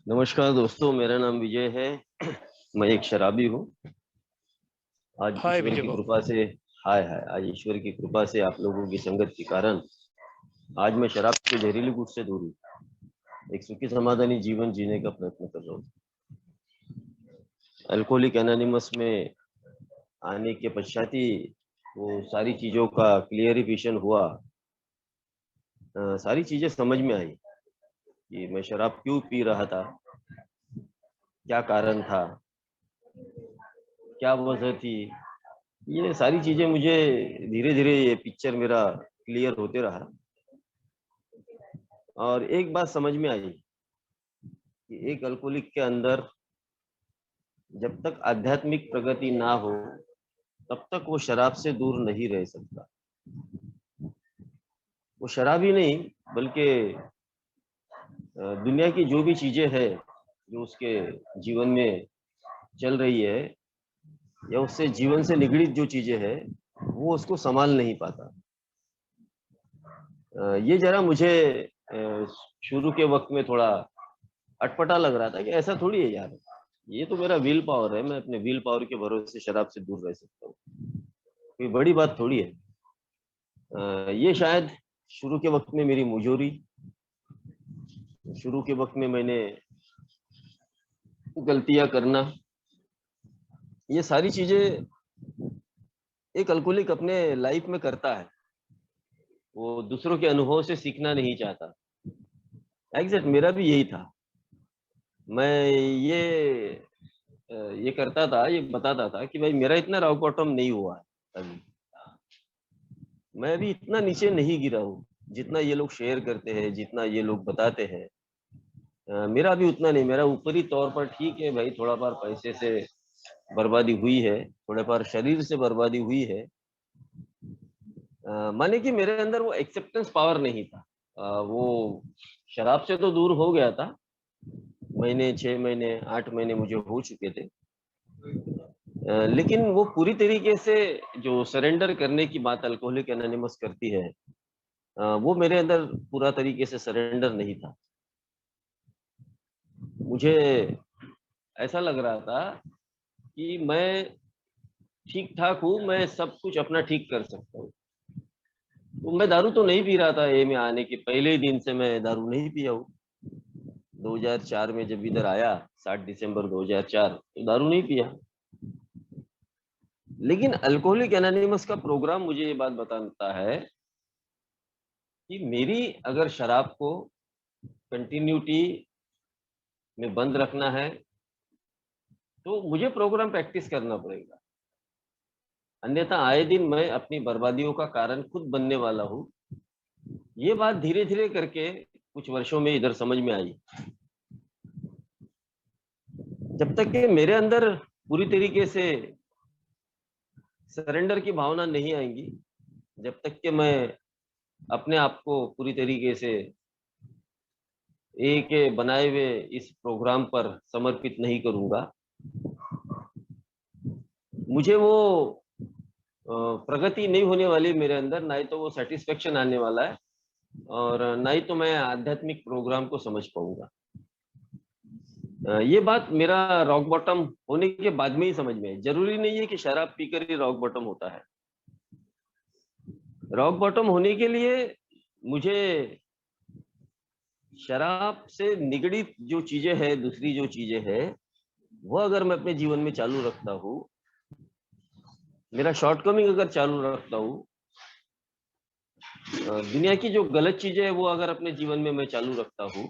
नमस्कार दोस्तों, मेरा नाम विजय है। मैं एक शराबी हूँ। आज हाय ईश्वर विजय की बाबू। कृपा से हाय हाय आज ईश्वर की कृपा से आप लोगों की संगत के कारण आज मैं शराब के जहरीली गुट से दूर हूँ। एक सुखी समाधानी जीवन जीने का प्रयत्न कर रहा हूँ। अल्कोहलिक एनोनिमस में आने के पश्चात ही वो सारी चीजों का क्लियरिफिकेशन हुआ। सारी चीजें समझ में आई कि मैं शराब क्यों पी रहा था, क्या कारण था, क्या वजह थी। ये सारी चीजें मुझे धीरे धीरे ये पिक्चर मेरा क्लियर होते रहा और एक बात समझ में आई कि एक अल्कोहलिक के अंदर जब तक आध्यात्मिक प्रगति ना हो तब तक वो शराब से दूर नहीं रह सकता। वो शराब ही नहीं बल्कि दुनिया की जो भी चीजें है जो उसके जीवन में चल रही है या उससे जीवन से निगड़ित जो चीजें है वो उसको संभाल नहीं पाता। ये जरा मुझे शुरू के वक्त में थोड़ा अटपटा लग रहा था कि ऐसा थोड़ी है यार, ये तो मेरा विल पावर है, मैं अपने विल पावर के भरोसे शराब से दूर रह सकता हूँ, कोई बड़ी बात थोड़ी है। ये शायद शुरू के वक्त में मेरी मुजोरी, शुरू के वक्त में मैंने गलतियां करना, ये सारी चीजें एक अल्कोहलिक अपने लाइफ में करता है। वो दूसरों के अनुभव से सीखना नहीं चाहता। एग्जैक्ट मेरा भी यही था। मैं ये ये करता था, ये बताता था कि भाई मेरा इतना रॉक बॉटम नहीं हुआ है अभी, मैं अभी इतना नीचे नहीं गिरा हूँ जितना ये लोग शेयर करते हैं, जितना ये लोग बताते हैं। मेरा अभी उतना नहीं, मेरा ऊपरी तौर पर ठीक है भाई, थोड़ा बार पैसे से बर्बादी हुई है, थोड़े बार शरीर से बर्बादी हुई है। माने कि मेरे अंदर वो एक्सेप्टेंस पावर नहीं था। वो शराब से तो दूर हो गया था, महीने 6 महीने 8 महीने मुझे हो चुके थे। लेकिन वो पूरी तरीके से जो सरेंडर करने की बात अल्कोहलिक एनोनिमस करती है, वो मेरे अंदर पूरा तरीके से सरेंडर नहीं था। मुझे ऐसा लग रहा था कि मैं ठीक ठाक हूँ, मैं सब कुछ अपना ठीक कर सकता हूँ। तो मैं दारू तो नहीं पी रहा था, ए में आने के पहले ही दिन से मैं दारू नहीं पिया हूँ। 2004 में जब इधर आया, 7 दिसंबर 2004, तो दारू नहीं पिया। लेकिन अल्कोहलिक एनोनिमस का प्रोग्राम मुझे ये बात बताता है कि मेरी अगर शराब को कंटिन्यूटी में बंद रखना है तो मुझे प्रोग्राम प्रैक्टिस करना पड़ेगा, अन्यथा आए दिन मैं अपनी बर्बादियों का कारण खुद बनने वाला हूँ। ये बात धीरे धीरे करके कुछ वर्षों में इधर समझ में आई। जब तक कि मेरे अंदर पूरी तरीके से सरेंडर की भावना नहीं आएगी, जब तक कि मैं अपने आप को पूरी तरीके से एक बनाए हुए इस प्रोग्राम पर समर्पित नहीं करूंगा, मुझे वो प्रगति नहीं होने वाली मेरे अंदर, ना ही तो वो सेटिस्फेक्शन आने वाला है और ना ही तो मैं आध्यात्मिक प्रोग्राम को समझ पाऊंगा। ये बात मेरा रॉक बॉटम होने के बाद में ही समझ में आई। जरूरी नहीं है कि शराब पीकर ही रॉक बॉटम होता है। रॉक बॉटम होने के लिए मुझे शराब से निगड़ित जो चीजें हैं, दूसरी जो चीजें हैं, वो अगर मैं अपने जीवन में चालू रखता हूँ, मेरा शॉर्टकमिंग अगर चालू रखता हूँ, दुनिया की जो गलत चीजें है वो अगर अपने जीवन में मैं चालू रखता हूँ,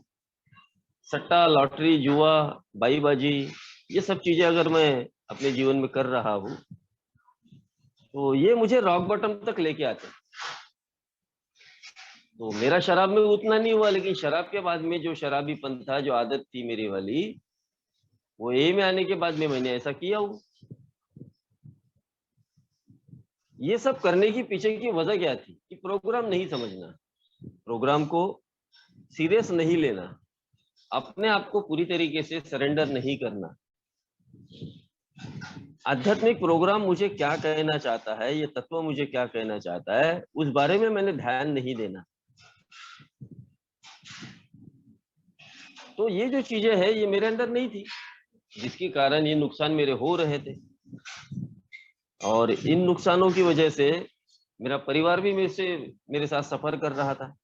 सट्टा लॉटरी जुआ बाईबाजी, ये सब चीजें अगर मैं अपने जीवन में कर रहा हूँ, तो ये मुझे रॉक बॉटम तक लेके आते हैं। तो मेरा शराब में उतना नहीं हुआ, लेकिन शराब के बाद में जो शराबीपन था, जो आदत थी मेरी वाली, वो ए में आने के बाद में मैंने ऐसा किया हूँ। ये सब करने की पीछे की वजह क्या थी कि प्रोग्राम नहीं समझना, प्रोग्राम को सीरियस नहीं लेना, अपने आप को पूरी तरीके से सरेंडर नहीं करना। आध्यात्मिक प्रोग्राम मुझे क्या कहना चाहता है, ये तत्व मुझे क्या कहना चाहता है, उस बारे में मैंने ध्यान नहीं देना। तो ये जो चीजें हैं ये मेरे अंदर नहीं थी, जिसके कारण ये नुकसान मेरे हो रहे थे, और इन नुकसानों की वजह से मेरा परिवार भी मेरे साथ सफर कर रहा था।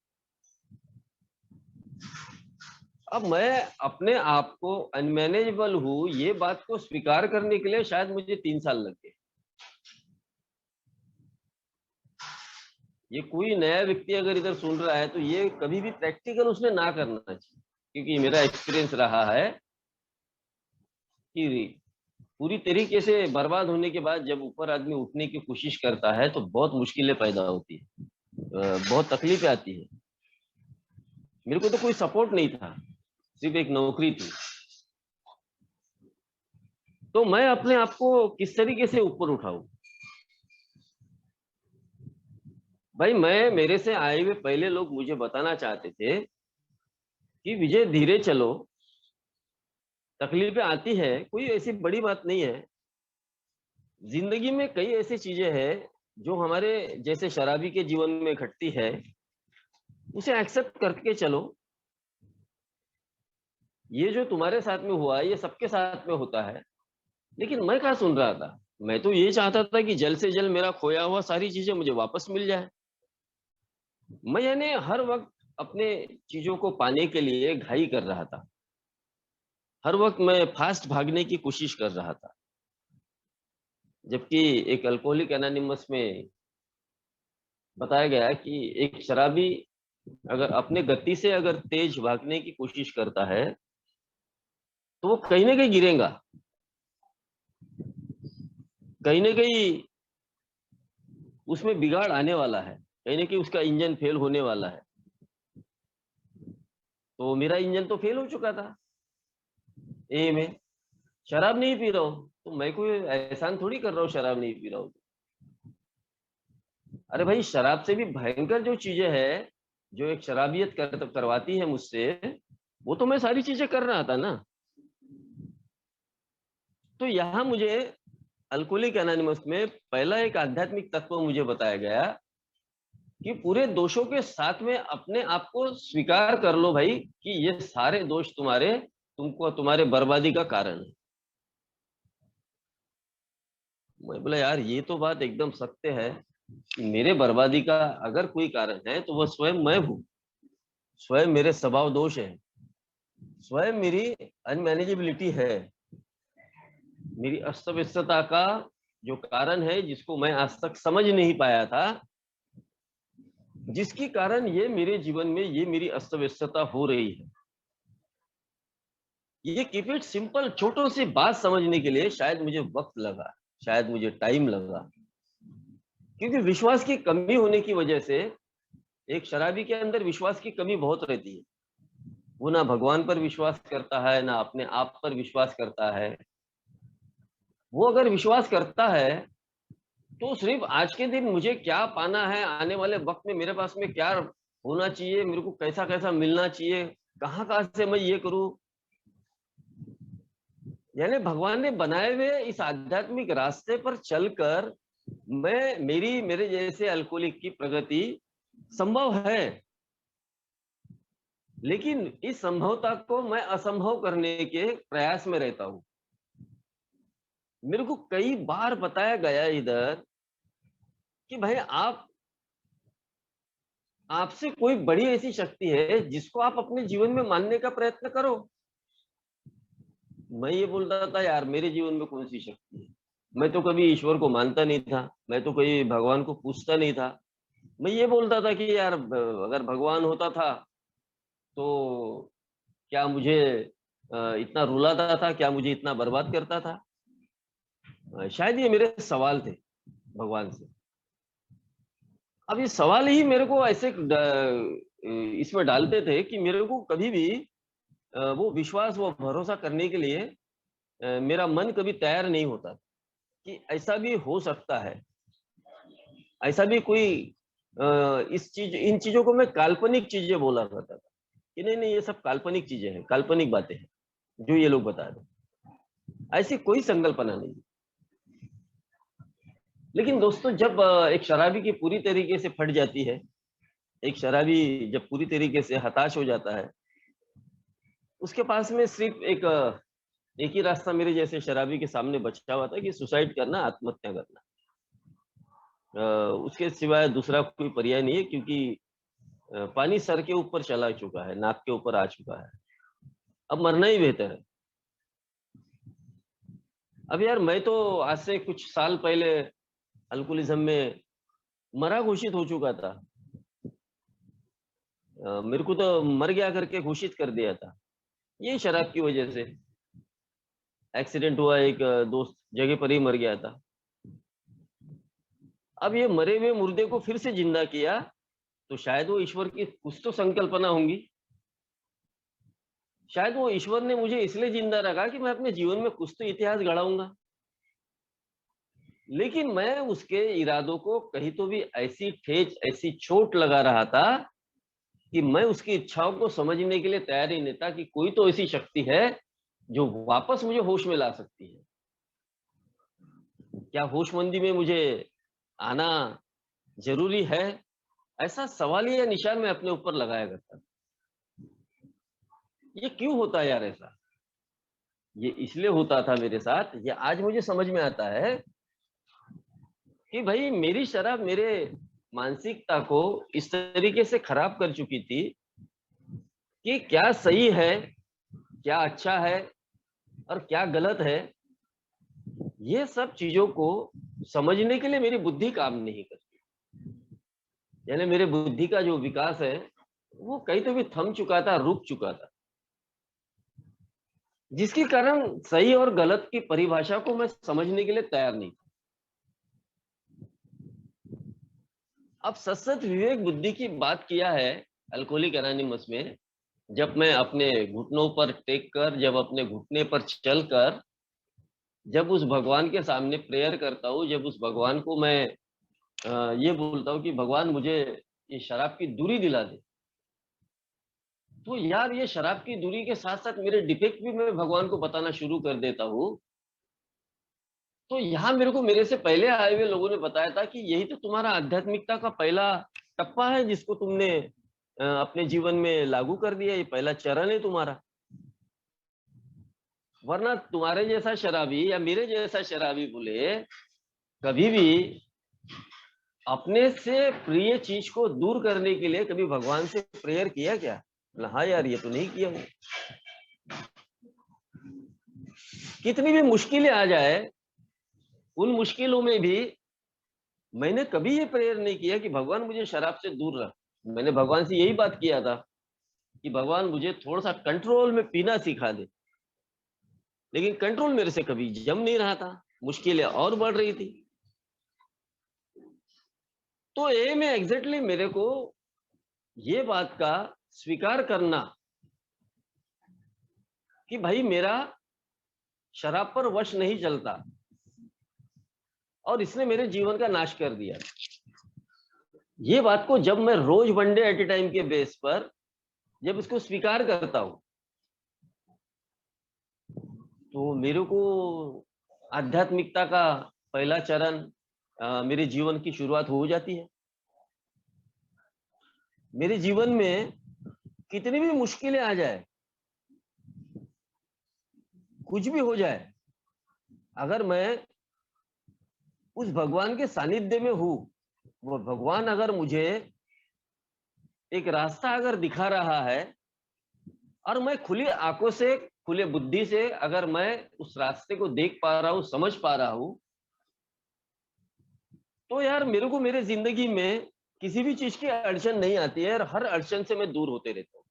अब मैं अपने आप को अनमैनेजेबल हूँ, ये बात को स्वीकार करने के लिए शायद मुझे 3 साल लग गए। ये कोई नया व्यक्ति अगर इधर सुन रहा है तो ये कभी भी प्रैक्टिकल उसने ना करना चाहिए, क्योंकि मेरा एक्सपीरियंस रहा है कि पूरी तरीके से बर्बाद होने के बाद जब ऊपर आदमी उठने की कोशिश करता है तो बहुत मुश्किलें पैदा होती है, बहुत तकलीफें आती है। मेरे को तो कोई सपोर्ट नहीं था, सिर्फ एक नौकरी थी। तो मैं अपने आप को किस तरीके से ऊपर उठाऊं? भाई मेरे से आए हुए पहले लोग मुझे बताना चाहते थे कि विजय धीरे चलो, तकलीफें आती है, कोई ऐसी बड़ी बात नहीं है। जिंदगी में कई ऐसी चीजें हैं जो हमारे जैसे शराबी के जीवन में घटती है, उसे एक्सेप्ट करके चलो। ये जो तुम्हारे साथ में हुआ ये सबके साथ में होता है। लेकिन मैं क्या सुन रहा था, मैं तो ये चाहता था कि जल्द से जल्द मेरा खोया हुआ सारी चीजें मुझे वापस मिल जाए। मैं यानी हर वक्त अपने चीजों को पाने के लिए घाई कर रहा था, हर वक्त मैं फास्ट भागने की कोशिश कर रहा था। जबकि एक अल्कोहलिक एनोनिमस में बताया गया कि एक शराबी अगर अपने गति से अगर तेज भागने की कोशिश करता है तो वो कहीं ना कहीं गिरेगा, कहीं ना कहीं उसमें बिगाड़ आने वाला है, कहीं ना कहीं उसका इंजन फेल होने वाला है। तो मेरा इंजन तो फेल हो चुका था। में शराब नहीं पी रहा हूँ तो मैं कोई एहसान थोड़ी कर रहा हूँ, शराब नहीं पी रहा हूँ। अरे भाई, शराब से भी भयंकर जो चीजें हैं, जो एक शराबियत करवाती है मुझसे, वो तो मैं सारी चीजें कर रहा था ना। तो यहाँ मुझे अल्कोहलिक एनोनिमस में पहला एक आध्यात्मिक तत्व मुझे बताया गया कि पूरे दोषों के साथ में अपने आप को स्वीकार कर लो भाई, कि ये सारे दोष तुम्हारे बर्बादी का कारण है। मैं बोला यार ये तो बात एकदम सत्य है, मेरे बर्बादी का अगर कोई कारण है तो वह स्वयं मैं हूँ, स्वयं मेरे स्वभाव दोष है, स्वयं मेरी अनमैनेजेबिलिटी है, मेरी अस्त व्यस्तता का जो कारण है, जिसको मैं आज तक समझ नहीं पाया था, जिसके कारण ये मेरे जीवन में ये मेरी अस्त व्यस्तता हो रही है। ये कीप इट सिंपल, छोटों सी बात समझने के लिए शायद मुझे वक्त लगा, शायद मुझे टाइम लगा, क्योंकि विश्वास की कमी होने की वजह से एक शराबी के अंदर विश्वास की कमी बहुत रहती है। वो ना भगवान पर विश्वास करता है, ना अपने आप पर विश्वास करता है। वो अगर विश्वास करता है तो सिर्फ आज के दिन मुझे क्या पाना है, आने वाले वक्त में मेरे पास में क्या होना चाहिए, मेरे को कैसा कैसा मिलना चाहिए, कहाँ कहाँ से मैं ये करूं। यानी भगवान ने बनाए हुए इस आध्यात्मिक रास्ते पर चलकर मेरे जैसे अल्कोहलिक की प्रगति संभव है। लेकिन इस संभवता को मैं असंभव करने के प्रयास में रहता हूं। मेरे को कई बार बताया गया इधर कि भाई आपसे कोई बड़ी ऐसी शक्ति है जिसको आप अपने जीवन में मानने का प्रयत्न करो। मैं ये बोलता था यार मेरे जीवन में कौन सी शक्ति है, मैं तो कभी ईश्वर को मानता नहीं था, मैं तो कभी भगवान को पूछता नहीं था। मैं ये बोलता था कि यार अगर भगवान होता था तो क्या मुझे इतना रुलाता था, क्या मुझे इतना बर्बाद करता था। शायद ये मेरे सवाल थे भगवान से। अब ये सवाल ही मेरे को ऐसे इसमें डालते थे कि मेरे को कभी भी वो विश्वास, वो भरोसा करने के लिए मेरा मन कभी तैयार नहीं होता कि ऐसा भी हो सकता है, ऐसा भी कोई इन चीजों को मैं काल्पनिक चीजें बोला करता था कि नहीं नहीं ये सब काल्पनिक चीजें हैं, काल्पनिक बातें हैं जो ये लोग बता रहे, ऐसी कोई संकल्पना नहीं। लेकिन दोस्तों, जब एक शराबी की पूरी तरीके से फट जाती है, एक शराबी जब पूरी तरीके से हताश हो जाता है, उसके पास में सिर्फ एक ही रास्ता मेरे जैसे शराबी के सामने बचा हुआ था कि सुसाइड करना, आत्महत्या करना। उसके सिवाय दूसरा कोई पर्याय नहीं है, क्योंकि पानी सर के ऊपर चला चुका है, नाक के ऊपर आ चुका है। अब मरना ही बेहतर है। अब यार मैं तो आज से कुछ साल पहले अल्कोहलिज्म में मरा घोषित हो चुका था। मेरे को तो मर गया करके घोषित कर दिया था, ये शराब की वजह से। एक्सीडेंट हुआ, एक दोस्त जगह पर ही मर गया था। अब ये मरे हुए मुर्दे को फिर से जिंदा किया, तो शायद वो ईश्वर की कुछ तो संकल्पना होंगी। शायद वो ईश्वर ने मुझे इसलिए जिंदा रखा कि मैं अपने जीवन में कुछ तो इतिहास गढ़ाऊंगा। लेकिन मैं उसके इरादों को कहीं तो भी ऐसी ठेच, ऐसी चोट लगा रहा था कि मैं उसकी इच्छाओं को समझने के लिए तैयार ही नहीं था कि कोई तो ऐसी शक्ति है जो वापस मुझे होश में ला सकती है। क्या होशमंदी में मुझे आना जरूरी है? ऐसा सवाल या निशान मैं अपने ऊपर लगाया करता। ये क्यों होता है यार ऐसा? ये इसलिए होता था मेरे साथ, ये आज मुझे समझ में आता है कि भाई मेरी शराब मेरे मानसिकता को इस तरीके से खराब कर चुकी थी कि क्या सही है, क्या अच्छा है और क्या गलत है, ये सब चीजों को समझने के लिए मेरी बुद्धि काम नहीं करती। यानी मेरे बुद्धि का जो विकास है वो कहीं तो भी थम चुका था, रुक चुका था, जिसके कारण सही और गलत की परिभाषा को मैं समझने के लिए तैयार नहीं था। अब सशक्त विवेक बुद्धि की बात किया है अल्कोहलिक एनोनिमस में। जब मैं अपने घुटनों पर टेक कर, जब अपने घुटने पर चलकर, जब उस भगवान के सामने प्रेयर करता हूँ, जब उस भगवान को मैं ये बोलता हूँ कि भगवान मुझे ये शराब की दूरी दिला दे, तो यार ये शराब की दूरी के साथ साथ मेरे डिफेक्ट भी मैं भगवान को बताना शुरू कर देता हूँ। तो यहाँ मेरे को मेरे से पहले आए हुए लोगों ने बताया था कि यही तो तुम्हारा आध्यात्मिकता का पहला टप्पा है, जिसको तुमने अपने जीवन में लागू कर दिया, ये पहला चरण है तुम्हारा। वरना तुम्हारे जैसा शराबी या मेरे जैसा शराबी बोले कभी भी अपने से प्रिय चीज को दूर करने के लिए कभी भगवान से प्रेयर किया क्या? हाँ यार, ये तो नहीं किया वो। कितनी भी मुश्किलें आ जाए, उन मुश्किलों में भी मैंने कभी ये प्रेयर नहीं किया कि भगवान मुझे शराब से दूर रख। मैंने भगवान से यही बात किया था कि भगवान मुझे थोड़ा सा कंट्रोल में पीना सिखा दे। लेकिन कंट्रोल मेरे से कभी जम नहीं रहा था, मुश्किलें और बढ़ रही थी। तो ये में एग्जैक्टली मेरे को ये बात का स्वीकार करना कि भाई मेरा शराब पर वश नहीं चलता और इसने मेरे जीवन का नाश कर दिया। ये बात को जब मैं रोज one day at a time के बेस पर जब इसको स्वीकार करता हूं, तो मेरे को आध्यात्मिकता का पहला चरण मेरे जीवन की शुरुआत हो जाती है। मेरे जीवन में कितनी भी मुश्किलें आ जाए, कुछ भी हो जाए, अगर मैं उस भगवान के सानिध्य में हूं, वो भगवान अगर मुझे एक रास्ता अगर दिखा रहा है और मैं खुली आंखों से, खुले बुद्धि से अगर मैं उस रास्ते को देख पा रहा हूं, समझ पा रहा हूं, तो यार मेरे को मेरे जिंदगी में किसी भी चीज की अड़चन नहीं आती है और हर अड़चन से मैं दूर होते रहता हूँ।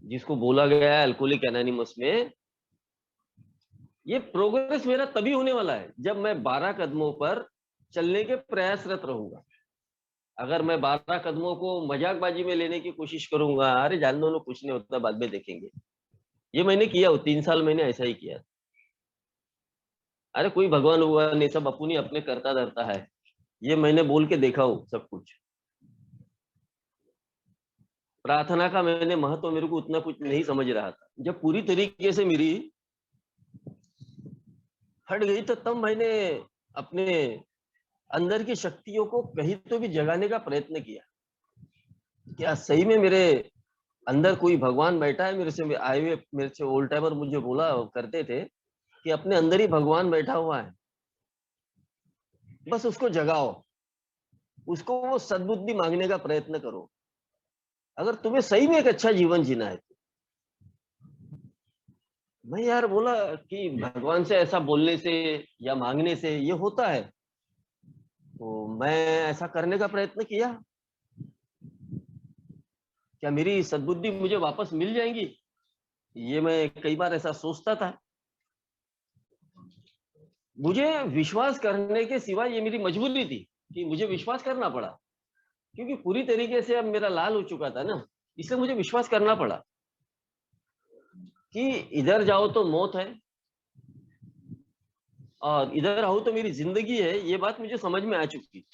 जिसको बोला गया है अल्कोहलिक एनोनिमस में, ये प्रोग्रेस मेरा तभी होने वाला है जब मैं 12 कदमों पर चलने के प्रयासरत रहूंगा। अगर मैं 12 कदमों को मजाकबाजी में लेने की कोशिश करूंगा, अरे जान दो, कुछ नहीं होता, बाद में देखेंगे, ये मैंने किया हो, 3 साल मैंने ऐसा ही किया। अरे कोई भगवान हुआ नहीं, सब अपनी अपने करता धरता है, ये मैंने बोल के देखा हो सब कुछ। प्रार्थना का मैंने महत्व मेरे को उतना कुछ नहीं समझ रहा था। जब पूरी तरीके से मेरी हट गई, तो तब मैंने अपने अंदर की शक्तियों को कहीं तो भी जगाने का प्रयत्न किया। क्या सही में मेरे अंदर कोई भगवान बैठा है। मेरे से आए हुए मेरे से ओल्ड टाइमर मुझे बोला करते थे कि अपने अंदर ही भगवान बैठा हुआ है, बस उसको जगाओ, उसको वो सद्बुद्धि मांगने का प्रयत्न करो। अगर तुम्हें सही में एक अच्छा जीवन जीना है। मैं यार बोला कि भगवान से ऐसा बोलने से या मांगने से ये होता है, तो मैं ऐसा करने का प्रयत्न किया। क्या मेरी सद्बुद्धि मुझे वापस मिल जाएंगी? ये मैं कई बार ऐसा सोचता था। मुझे विश्वास करने के सिवा ये मेरी मजबूरी थी कि मुझे विश्वास करना पड़ा, क्योंकि पूरी तरीके से अब मेरा लाल हो चुका था ना, इसलिए मुझे विश्वास करना पड़ा कि इधर जाओ तो मौत है और इधर आओ तो मेरी जिंदगी है। ये बात मुझे समझ में आ चुकी।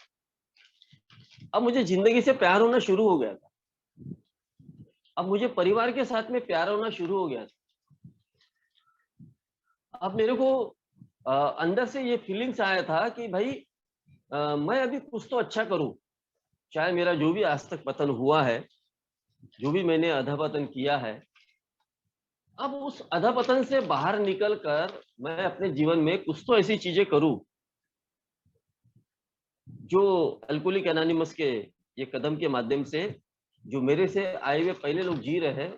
अब मुझे जिंदगी से प्यार होना शुरू हो गया था। अब मुझे परिवार के साथ में प्यार होना शुरू हो गया था। अब मेरे को अंदर से ये फीलिंग्स आया था कि भाई मैं अभी कुछ तो अच्छा करूं। चाहे मेरा जो भी आज तक पतन हुआ है, जो भी मैंने अधपतन किया है, अब उस अधपतन से बाहर निकल कर मैं अपने जीवन में कुछ तो ऐसी चीजें करूं जो अल्कोहलिक एनोनिमस के ये कदम के माध्यम से जो मेरे से आए हुए पहले लोग जी रहे हैं,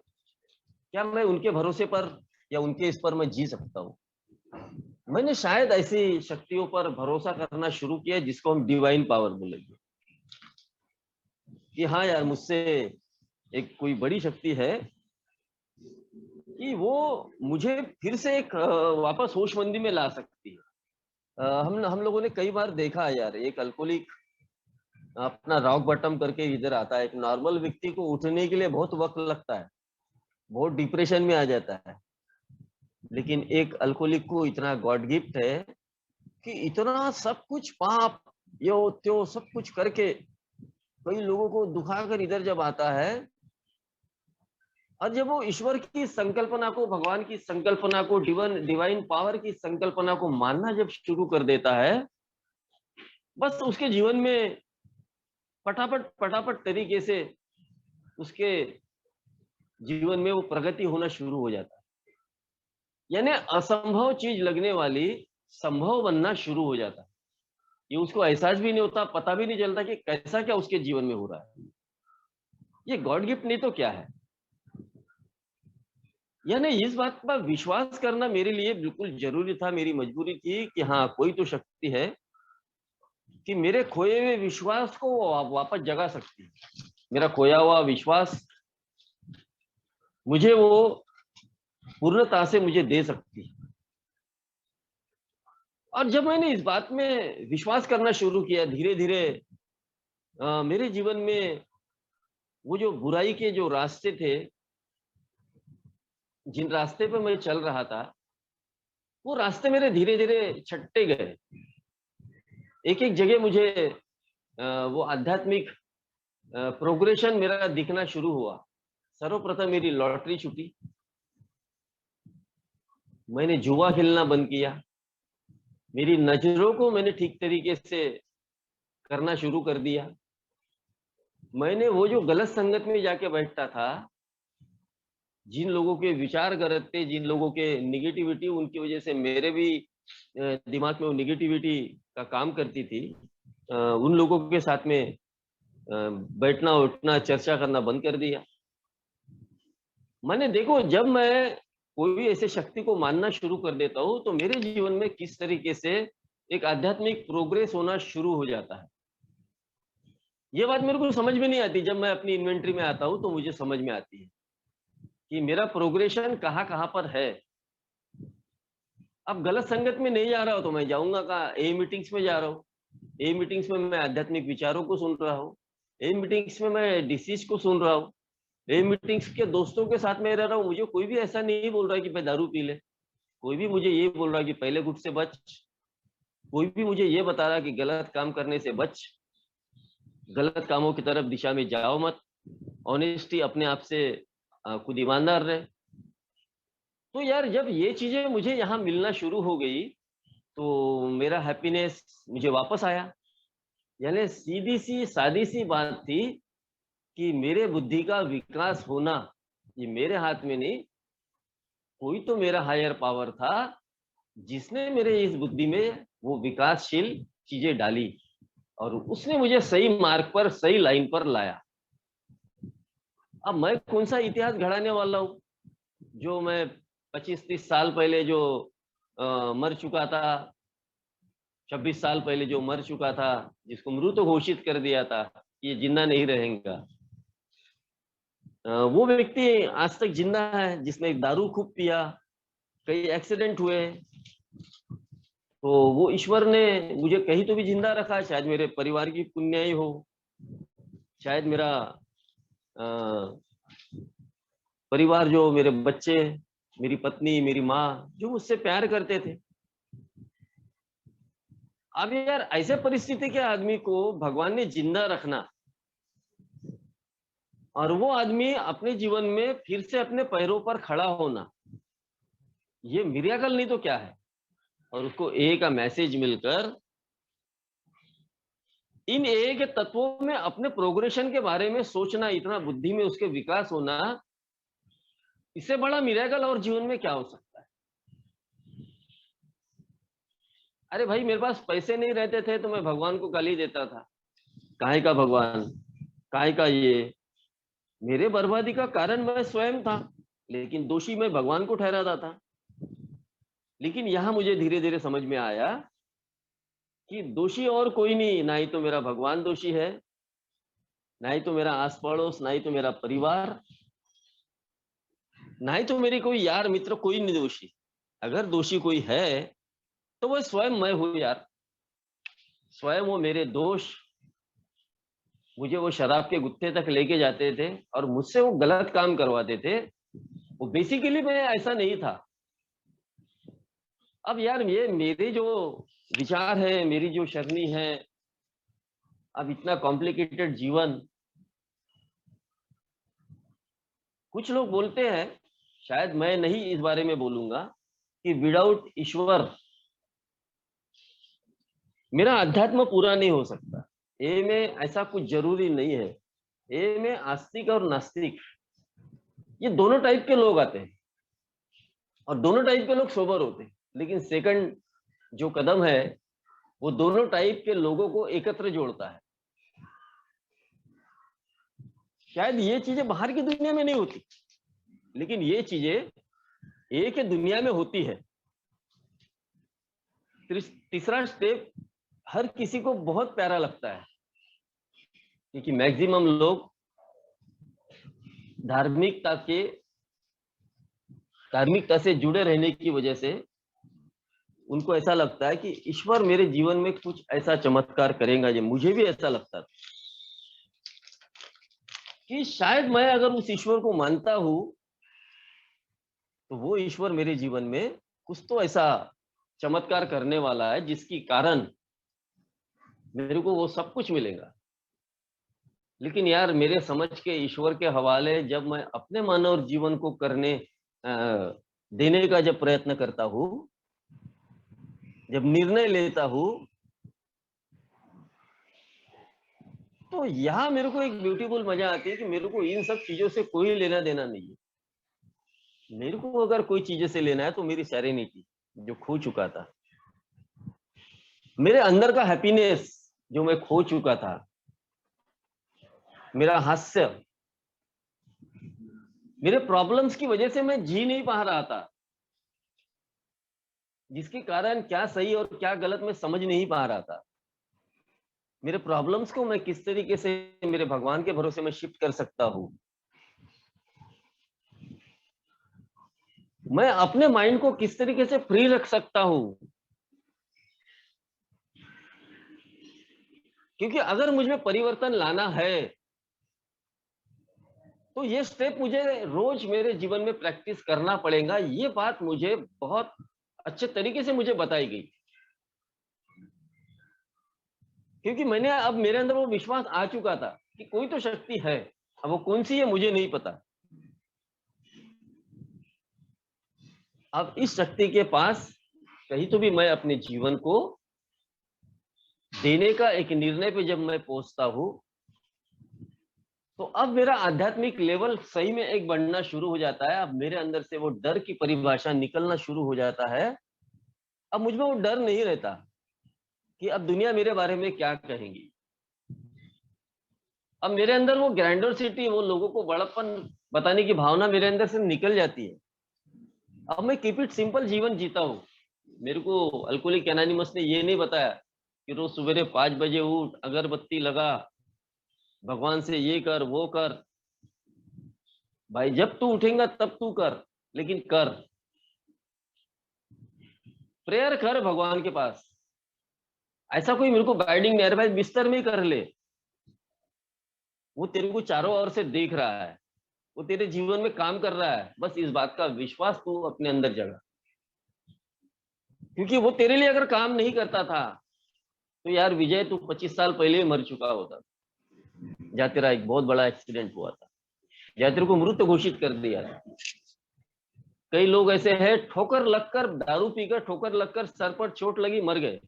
क्या मैं उनके भरोसे पर या उनके इस पर मैं जी सकता हूँ? मैंने शायद ऐसी शक्तियों पर भरोसा करना शुरू किया जिसको हम डिवाइन पावर बोलेंगे, कि हाँ यार, मुझसे एक कोई बड़ी शक्ति है कि वो मुझे फिर से एक वापस होशमंदी में ला सकती है। हम लोगों ने कई बार देखा है यार, एक अल्कोहलिक अपना रॉक बॉटम करके इधर आता है। एक नॉर्मल व्यक्ति को उठने के लिए बहुत वक्त लगता है, बहुत डिप्रेशन में आ जाता है, लेकिन एक अल्कोहलिक को इतना गॉड गिफ्ट है कि इतना सब कुछ पाप यो त्यो सब कुछ करके कई लोगों को दुखाकर इधर जब आता है, और जब वो ईश्वर की संकल्पना को, भगवान की संकल्पना को, डिवाइन पावर की संकल्पना को मानना जब शुरू कर देता है, बस उसके जीवन में फटाफट फटाफट तरीके से उसके जीवन में वो प्रगति होना शुरू हो जाता है। यानी असंभव चीज लगने वाली संभव बनना शुरू हो जाता है। ये उसको एहसास भी नहीं होता, पता भी नहीं चलता कि कैसा क्या उसके जीवन में हो रहा है। ये गॉड गिफ्ट नहीं तो क्या है? यानी इस बात पर विश्वास करना मेरे लिए बिल्कुल जरूरी था, मेरी मजबूरी थी कि हाँ, कोई तो शक्ति है कि मेरे खोए हुए विश्वास को वापस जगा सकती है। मेरा खोया हुआ विश्वास मुझे वो पूर्णता से मुझे दे सकती है। और जब मैंने इस बात में विश्वास करना शुरू किया, धीरे धीरे मेरे जीवन में वो जो बुराई के जो रास्ते थे, जिन रास्ते पे मैं चल रहा था, वो रास्ते मेरे धीरे धीरे छटते गए। एक एक जगह मुझे वो आध्यात्मिक प्रोग्रेशन मेरा दिखना शुरू हुआ। सर्वप्रथम मेरी लॉटरी छूटी, मैंने जुआ खेलना बंद किया, मेरी नजरों को मैंने ठीक तरीके से करना शुरू कर दिया। मैंने वो जो गलत संगत में जाके बैठता था, जिन लोगों के विचार गलत थे, जिन लोगों के निगेटिविटी, उनकी वजह से मेरे भी दिमाग में वो निगेटिविटी का काम करती थी। उन लोगों के साथ में बैठना उठना चर्चा करना बंद कर दिया। मैंने देखो, जब मैं कोई भी ऐसे शक्ति को मानना शुरू कर देता हूँ, तो मेरे जीवन में किस तरीके से एक आध्यात्मिक प्रोग्रेस होना शुरू हो जाता है। ये बात मेरे को समझ में नहीं आती। जब मैं अपनी इन्वेंट्री में आता हूँ तो मुझे समझ में आती है कि मेरा प्रोग्रेशन कहाँ कहाँ पर है। अब गलत संगत में नहीं जा रहा हो तो मैं जाऊंगा कहाँ? ए मीटिंग्स में जा रहा हूँ। ए मीटिंग्स में मैं आध्यात्मिक विचारों को सुन रहा हूँ। ए मीटिंग्स में मैं डिसीज को सुन रहा हूँ। ए मीटिंग्स के दोस्तों के साथ में रह रहा हूँ। मुझे कोई भी ऐसा नहीं बोल रहा है कि भाई दारू पी ले। कोई भी मुझे ये बोल रहा है कि पहले गुट से बच। कोई भी मुझे ये बता रहा है कि गलत काम करने से बच, गलत कामों की तरफ दिशा में जाओ मत, ऑनेस्टी, अपने आप से खुद ईमानदार रहे। तो यार, जब ये चीजें मुझे यहाँ मिलना शुरू हो गई, तो मेरा हैप्पीनेस मुझे वापस आया। यानी सीधी सी सादी सी बात थी कि मेरे बुद्धि का विकास होना ये मेरे हाथ में नहीं, कोई तो मेरा हायर पावर था जिसने मेरे इस बुद्धि में वो विकासशील चीजें डाली और उसने मुझे सही मार्ग पर, सही लाइन पर लाया। अब मैं कौन सा इतिहास घड़ाने वाला हूँ जो मैं 25-30 साल पहले जो मर चुका था, 26 साल पहले जो मर चुका था, जिसको मृत घोषित कर दिया था, ये जिंदा नहीं रहेगा। वो व्यक्ति आज तक जिंदा है जिसने दारू खूब पिया, कई एक्सीडेंट हुए, तो वो ईश्वर ने मुझे कहीं तो भी जिंदा रखा। शायद मेरे परिवार की पुण्याई हो, शायद मेरा परिवार, जो मेरे बच्चे, मेरी पत्नी, मेरी माँ, जो मुझसे प्यार करते थे। अब यार ऐसे परिस्थिति के आदमी को भगवान ने जिंदा रखना और वो आदमी अपने जीवन में फिर से अपने पैरों पर खड़ा होना, ये मिरेकल नहीं तो क्या है। और उसको ए का मैसेज मिलकर इन ए के तत्वों में अपने प्रोग्रेशन के बारे में सोचना, इतना बुद्धि में उसके विकास होना, इससे बड़ा मिरेकल और जीवन में क्या हो सकता है। अरे भाई, मेरे पास पैसे नहीं रहते थे तो मैं भगवान को गाली देता था, काहे का भगवान, काहे का ये। मेरे बर्बादी का कारण मैं स्वयं था, लेकिन दोषी मैं भगवान को ठहराता था। लेकिन यहां मुझे धीरे धीरे समझ में आया कि दोषी और कोई नहीं, ना ही तो मेरा भगवान दोषी है, ना ही तो मेरा आस पड़ोस, ना ही तो मेरा परिवार, ना ही तो मेरी कोई यार मित्र, कोई नहीं दोषी। अगर दोषी कोई है तो वो स्वयं मैं हूं यार। स्वयं वो मेरे दोष मुझे वो शराब के गुत्थे तक लेके जाते थे और मुझसे वो गलत काम करवाते थे। वो बेसिकली मैं ऐसा नहीं था। अब यार ये मेरे जो विचार है, मेरी जो शरणी है, अब इतना कॉम्प्लिकेटेड जीवन, कुछ लोग बोलते हैं, शायद मैं नहीं इस बारे में बोलूंगा, कि विदाउट ईश्वर मेरा अध्यात्म पूरा नहीं हो सकता। ए में ऐसा कुछ जरूरी नहीं है। ए में आस्तिक और नास्तिक, ये दोनों टाइप के लोग आते हैं और दोनों टाइप के लोग सोबर होते हैं। लेकिन सेकंड जो कदम है वो दोनों टाइप के लोगों को एकत्र जोड़ता है। शायद ये चीजें बाहर की दुनिया में नहीं होती, लेकिन ये चीजें एक ही दुनिया में होती है। तीसरा स्टेप हर किसी को बहुत प्यारा लगता है, क्योंकि मैक्सिमम लोग धार्मिकता से जुड़े रहने की वजह से उनको ऐसा लगता है कि ईश्वर मेरे जीवन में कुछ ऐसा चमत्कार करेगा। ये मुझे भी ऐसा लगता था कि शायद मैं अगर उस ईश्वर को मानता हूं तो वो ईश्वर मेरे जीवन में कुछ तो ऐसा चमत्कार करने वाला है जिसकी कारण मेरे को वो सब कुछ मिलेगा। लेकिन यार मेरे समझ के ईश्वर के हवाले जब मैं अपने मानव जीवन को देने का जब प्रयत्न करता हूं, जब निर्णय लेता हूं, तो यहाँ मेरे को एक ब्यूटीफुल मजा आती है कि मेरे को इन सब चीजों से कोई लेना देना नहीं है। मेरे को अगर कोई चीजें से लेना है तो मेरी सेरेनिटी जो खो चुका था, मेरे अंदर का हैप्पीनेस जो मैं खो चुका था, मेरा हास्य, मेरे प्रॉब्लम्स की वजह से मैं जी नहीं पा रहा था, जिसके कारण क्या सही और क्या गलत मैं समझ नहीं पा रहा था। मेरे प्रॉब्लम्स को मैं किस तरीके से मेरे भगवान के भरोसे में शिफ्ट कर सकता हूं। मैं अपने माइंड को किस तरीके से फ्री रख सकता हूं। क्योंकि अगर मुझे परिवर्तन लाना है तो ये स्टेप मुझे रोज मेरे जीवन में प्रैक्टिस करना पड़ेगा। ये बात मुझे बहुत अच्छे तरीके से मुझे बताई गई, क्योंकि मैंने अब मेरे अंदर वो विश्वास आ चुका था कि कोई तो शक्ति है, अब वो कौन सी है मुझे नहीं पता। अब इस शक्ति के पास कहीं तो भी मैं अपने जीवन को देने का एक निर्णय पे जब मैं पहुंचता हूं तो अब मेरा आध्यात्मिक लेवल सही में एक बढ़ना शुरू हो जाता है। अब मेरे अंदर से वो डर की परिभाषा निकलना शुरू हो जाता है। अब मुझ में वो डर नहीं रहता कि अब दुनिया मेरे बारे में क्या कहेगी। अब मेरे अंदर वो ग्रैंडोसिटी, वो लोगों को बड़प्पन बताने की भावना मेरे अंदर से निकल जाती है। अब मैं कीप इट सिंपल जीवन जीता हूँ। मेरे को अल्कोहलिक एनोनिमस ने ये नहीं बताया कि रोज सवेरे 5 बजे उठ, अगरबत्ती लगा, भगवान से ये कर वो कर। भाई जब तू उठेगा तब तू कर, लेकिन कर, प्रेयर कर भगवान के पास। ऐसा कोई मेरे को गाइडिंग नहीं है, भाई बिस्तर में ही कर ले। वो तेरे को चारों ओर से देख रहा है, वो तेरे जीवन में काम कर रहा है। बस इस बात का विश्वास तू अपने अंदर जगा, क्योंकि वो तेरे लिए अगर काम नहीं करता था तो यार विजय, तू 25 साल पहले ही मर चुका होता, जहाँ तेरा एक बहुत बड़ा एक्सीडेंट हुआ था, जहाँ तेरे को मृत घोषित कर दिया था। कई लोग ऐसे हैं, ठोकर लगकर, दारू पीकर ठोकर लगकर सर पर चोट लगी, मर गए।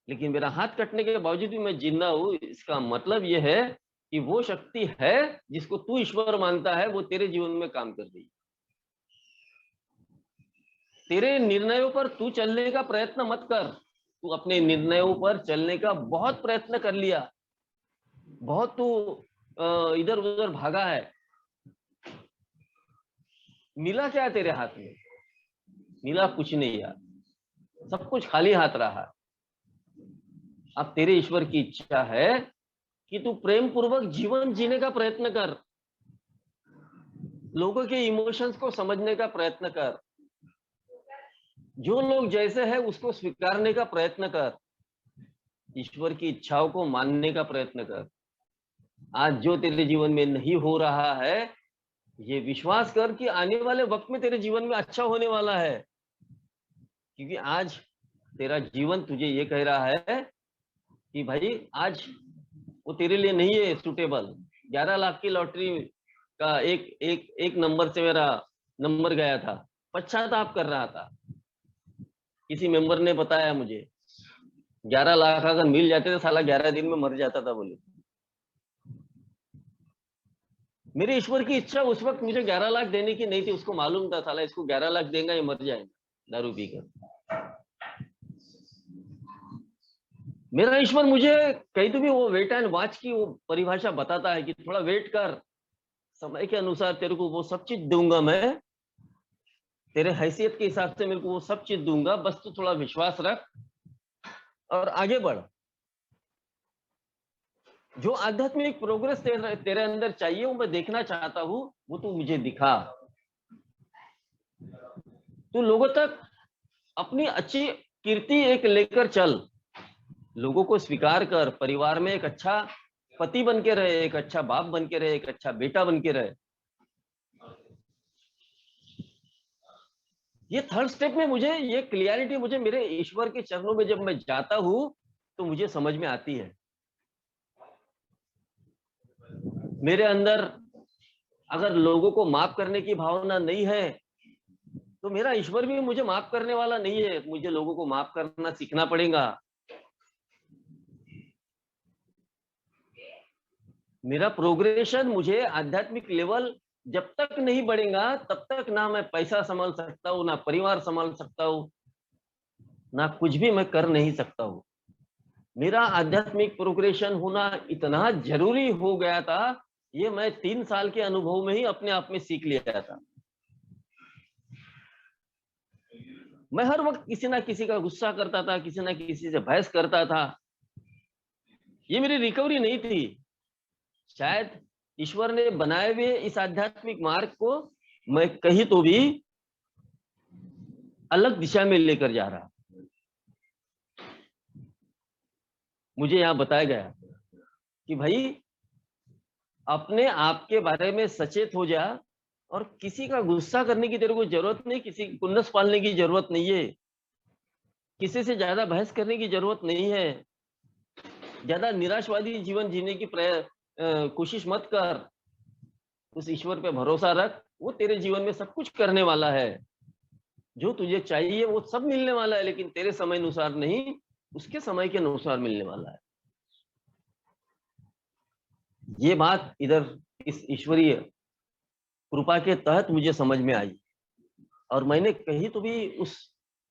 लेकिन मेरा हाथ कटने के बावजूद भी मैं जिंदा हूं। इसका मतलब यह है कि वो शक्ति है जिसको तू ईश्वर मानता है, वो तेरे जीवन में काम कर रही है। तेरे निर्णयों पर तू चलने का प्रयत्न मत कर। तू अपने निर्णयों पर चलने का बहुत प्रयत्न कर लिया, बहुत तू इधर उधर भागा है। मिला क्या तेरे हाथ में? मिला कुछ नहीं यार, सब कुछ खाली हाथ रहा। अब तेरे ईश्वर की इच्छा है कि तू प्रेम पूर्वक जीवन जीने का प्रयत्न कर, लोगों के इमोशंस को समझने का प्रयत्न कर, जो लोग जैसे है उसको स्वीकारने का प्रयत्न कर, ईश्वर की इच्छाओं को मानने का प्रयत्न कर। आज जो तेरे जीवन में नहीं हो रहा है, ये विश्वास कर कि आने वाले वक्त में तेरे जीवन में अच्छा होने वाला है। क्योंकि आज तेरा जीवन तुझे ये कह रहा है कि भाई आज वो तेरे लिए नहीं है सूटेबल। 11 लाख की लॉटरी का एक नंबर से मेरा नंबर गया था, पश्चाताप कर रहा था। किसी मेंबर ने बताया मुझे 11 लाख अगर मिल जाते तो साला 11 दिन में मर जाता था। बोले मेरे ईश्वर की इच्छा उस वक्त मुझे 11 लाख देने की नहीं थी। उसको मालूम था साला इसको 11 लाख देगा ये मर जाएगा दारू पीकर। मेरा ईश्वर मुझे कहीं तो भी वो वेट एंड वॉच की वो परिभाषा बताता है कि थोड़ा वेट कर, समय के अनुसार तेरे को वो सब चीज दूंगा मैं, तेरे हैसियत के हिसाब से मेरे को वो सब चीज दूंगा, बस तू थोड़ा विश्वास रख और आगे बढ़। जो आध्यात्मिक प्रोग्रेस तेरे अंदर चाहिए वो मैं देखना चाहता हूँ, वो तू मुझे दिखा। तू लोगों तक अपनी अच्छी कीर्ति एक लेकर चल, लोगों को स्वीकार कर, परिवार में एक अच्छा पति बन के रहे, एक अच्छा बाप बन के रहे, एक अच्छा बेटा बन के रहे। ये थर्ड स्टेप में मुझे ये क्लियरिटी, मुझे मेरे ईश्वर के चरणों में जब मैं जाता हूं तो मुझे समझ में आती है। मेरे अंदर अगर लोगों को माफ करने की भावना नहीं है तो मेरा ईश्वर भी मुझे माफ करने वाला नहीं है। मुझे लोगों को माफ करना सीखना पड़ेगा। मेरा प्रोग्रेशन, मुझे आध्यात्मिक लेवल जब तक नहीं बढ़ेगा तब तक ना मैं पैसा संभाल सकता हूँ, ना परिवार संभाल सकता हूँ, ना कुछ भी मैं कर नहीं सकता हूँ। मेरा आध्यात्मिक प्रोग्रेशन होना इतना जरूरी हो गया था, ये मैं 3 साल के अनुभव में ही अपने आप में सीख लिया था। मैं हर वक्त किसी ना किसी का गुस्सा करता था, किसी ना किसी से बहस करता था। ये मेरी रिकवरी नहीं थी। शायद ईश्वर ने बनाए हुए इस आध्यात्मिक मार्ग को मैं कहीं तो भी अलग दिशा में लेकर जा रहा। मुझे यहाँ बताया गया कि भाई अपने आप के बारे में सचेत हो जा, और किसी का गुस्सा करने की तेरे को जरूरत नहीं, किसी की खुन्नस पालने की जरूरत नहीं है, किसी से ज्यादा बहस करने की जरूरत नहीं है, ज्यादा निराशवादी जीवन जीने की कोशिश मत कर। उस ईश्वर पे भरोसा रख, वो तेरे जीवन में सब कुछ करने वाला है। जो तुझे चाहिए वो सब मिलने वाला है, लेकिन तेरे समय अनुसार नहीं, उसके समय के अनुसार मिलने वाला है। ये बात इधर इस ईश्वरीय कृपा के तहत मुझे समझ में आई, और मैंने कहीं तो भी उस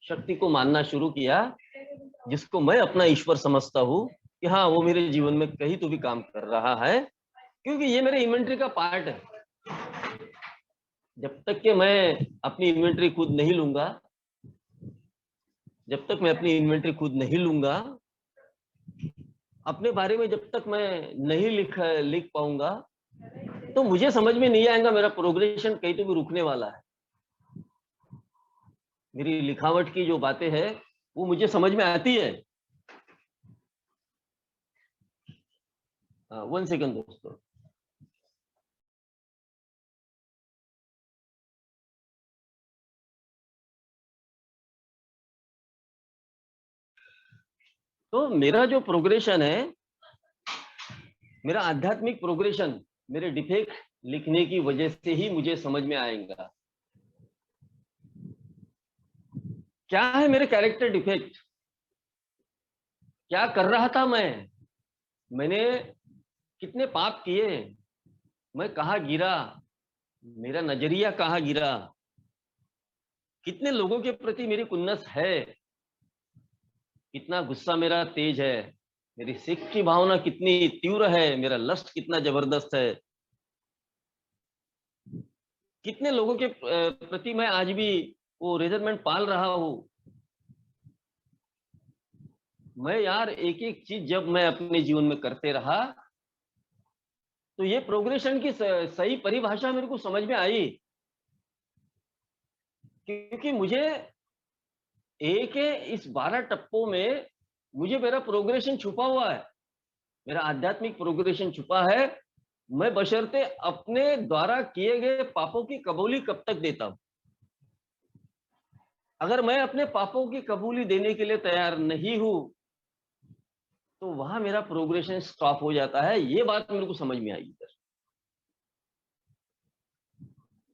शक्ति को मानना शुरू किया जिसको मैं अपना ईश्वर समझता हूँ, कि हाँ वो मेरे जीवन में कहीं तो भी काम कर रहा है, क्योंकि ये मेरे इन्वेंटरी का पार्ट है। जब तक कि मैं अपनी इन्वेंटरी खुद नहीं लूंगा, जब तक मैं अपनी इन्वेंटरी खुद नहीं लूंगा, अपने बारे में जब तक मैं नहीं लिख पाऊंगा, तो मुझे समझ में नहीं आएगा मेरा प्रोग्रेशन कहीं तो भी रुकने वाला है। मेरी लिखावट की जो बातें हैं वो मुझे समझ में आती है। 1 सेकंड दोस्तों। तो मेरा जो प्रोग्रेशन है, मेरा आध्यात्मिक प्रोग्रेशन मेरे डिफेक्ट लिखने की वजह से ही मुझे समझ में आएगा। क्या है मेरे कैरेक्टर डिफेक्ट, क्या कर रहा था मैंने कितने पाप किए, मैं कहाँ गिरा, मेरा नजरिया कहाँ गिरा, कितने लोगों के प्रति मेरी खुन्नस है, कितना गुस्सा मेरा तेज है, मेरी सिख की भावना कितनी तीव्र है, मेरा लस्ट कितना जबरदस्त है, कितने लोगों के प्रति मैं आज भी वो रेजरमेंट पाल रहा हूं। मैं यार एक एक चीज जब मैं अपने जीवन में करते रहा, तो ये प्रोग्रेशन की सही परिभाषा मेरे को समझ में आई, क्योंकि मुझे एक इस 12 टप्पों में मुझे मेरा प्रोग्रेशन छुपा हुआ है, मेरा आध्यात्मिक प्रोग्रेशन छुपा है। मैं बशर्ते अपने द्वारा किए गए पापों की कबूली कब तक देता हूं। अगर मैं अपने पापों की कबूली देने के लिए तैयार नहीं हूं, तो वहां मेरा प्रोग्रेशन स्टॉप हो जाता है। ये बात मेरे को समझ में आई इधर,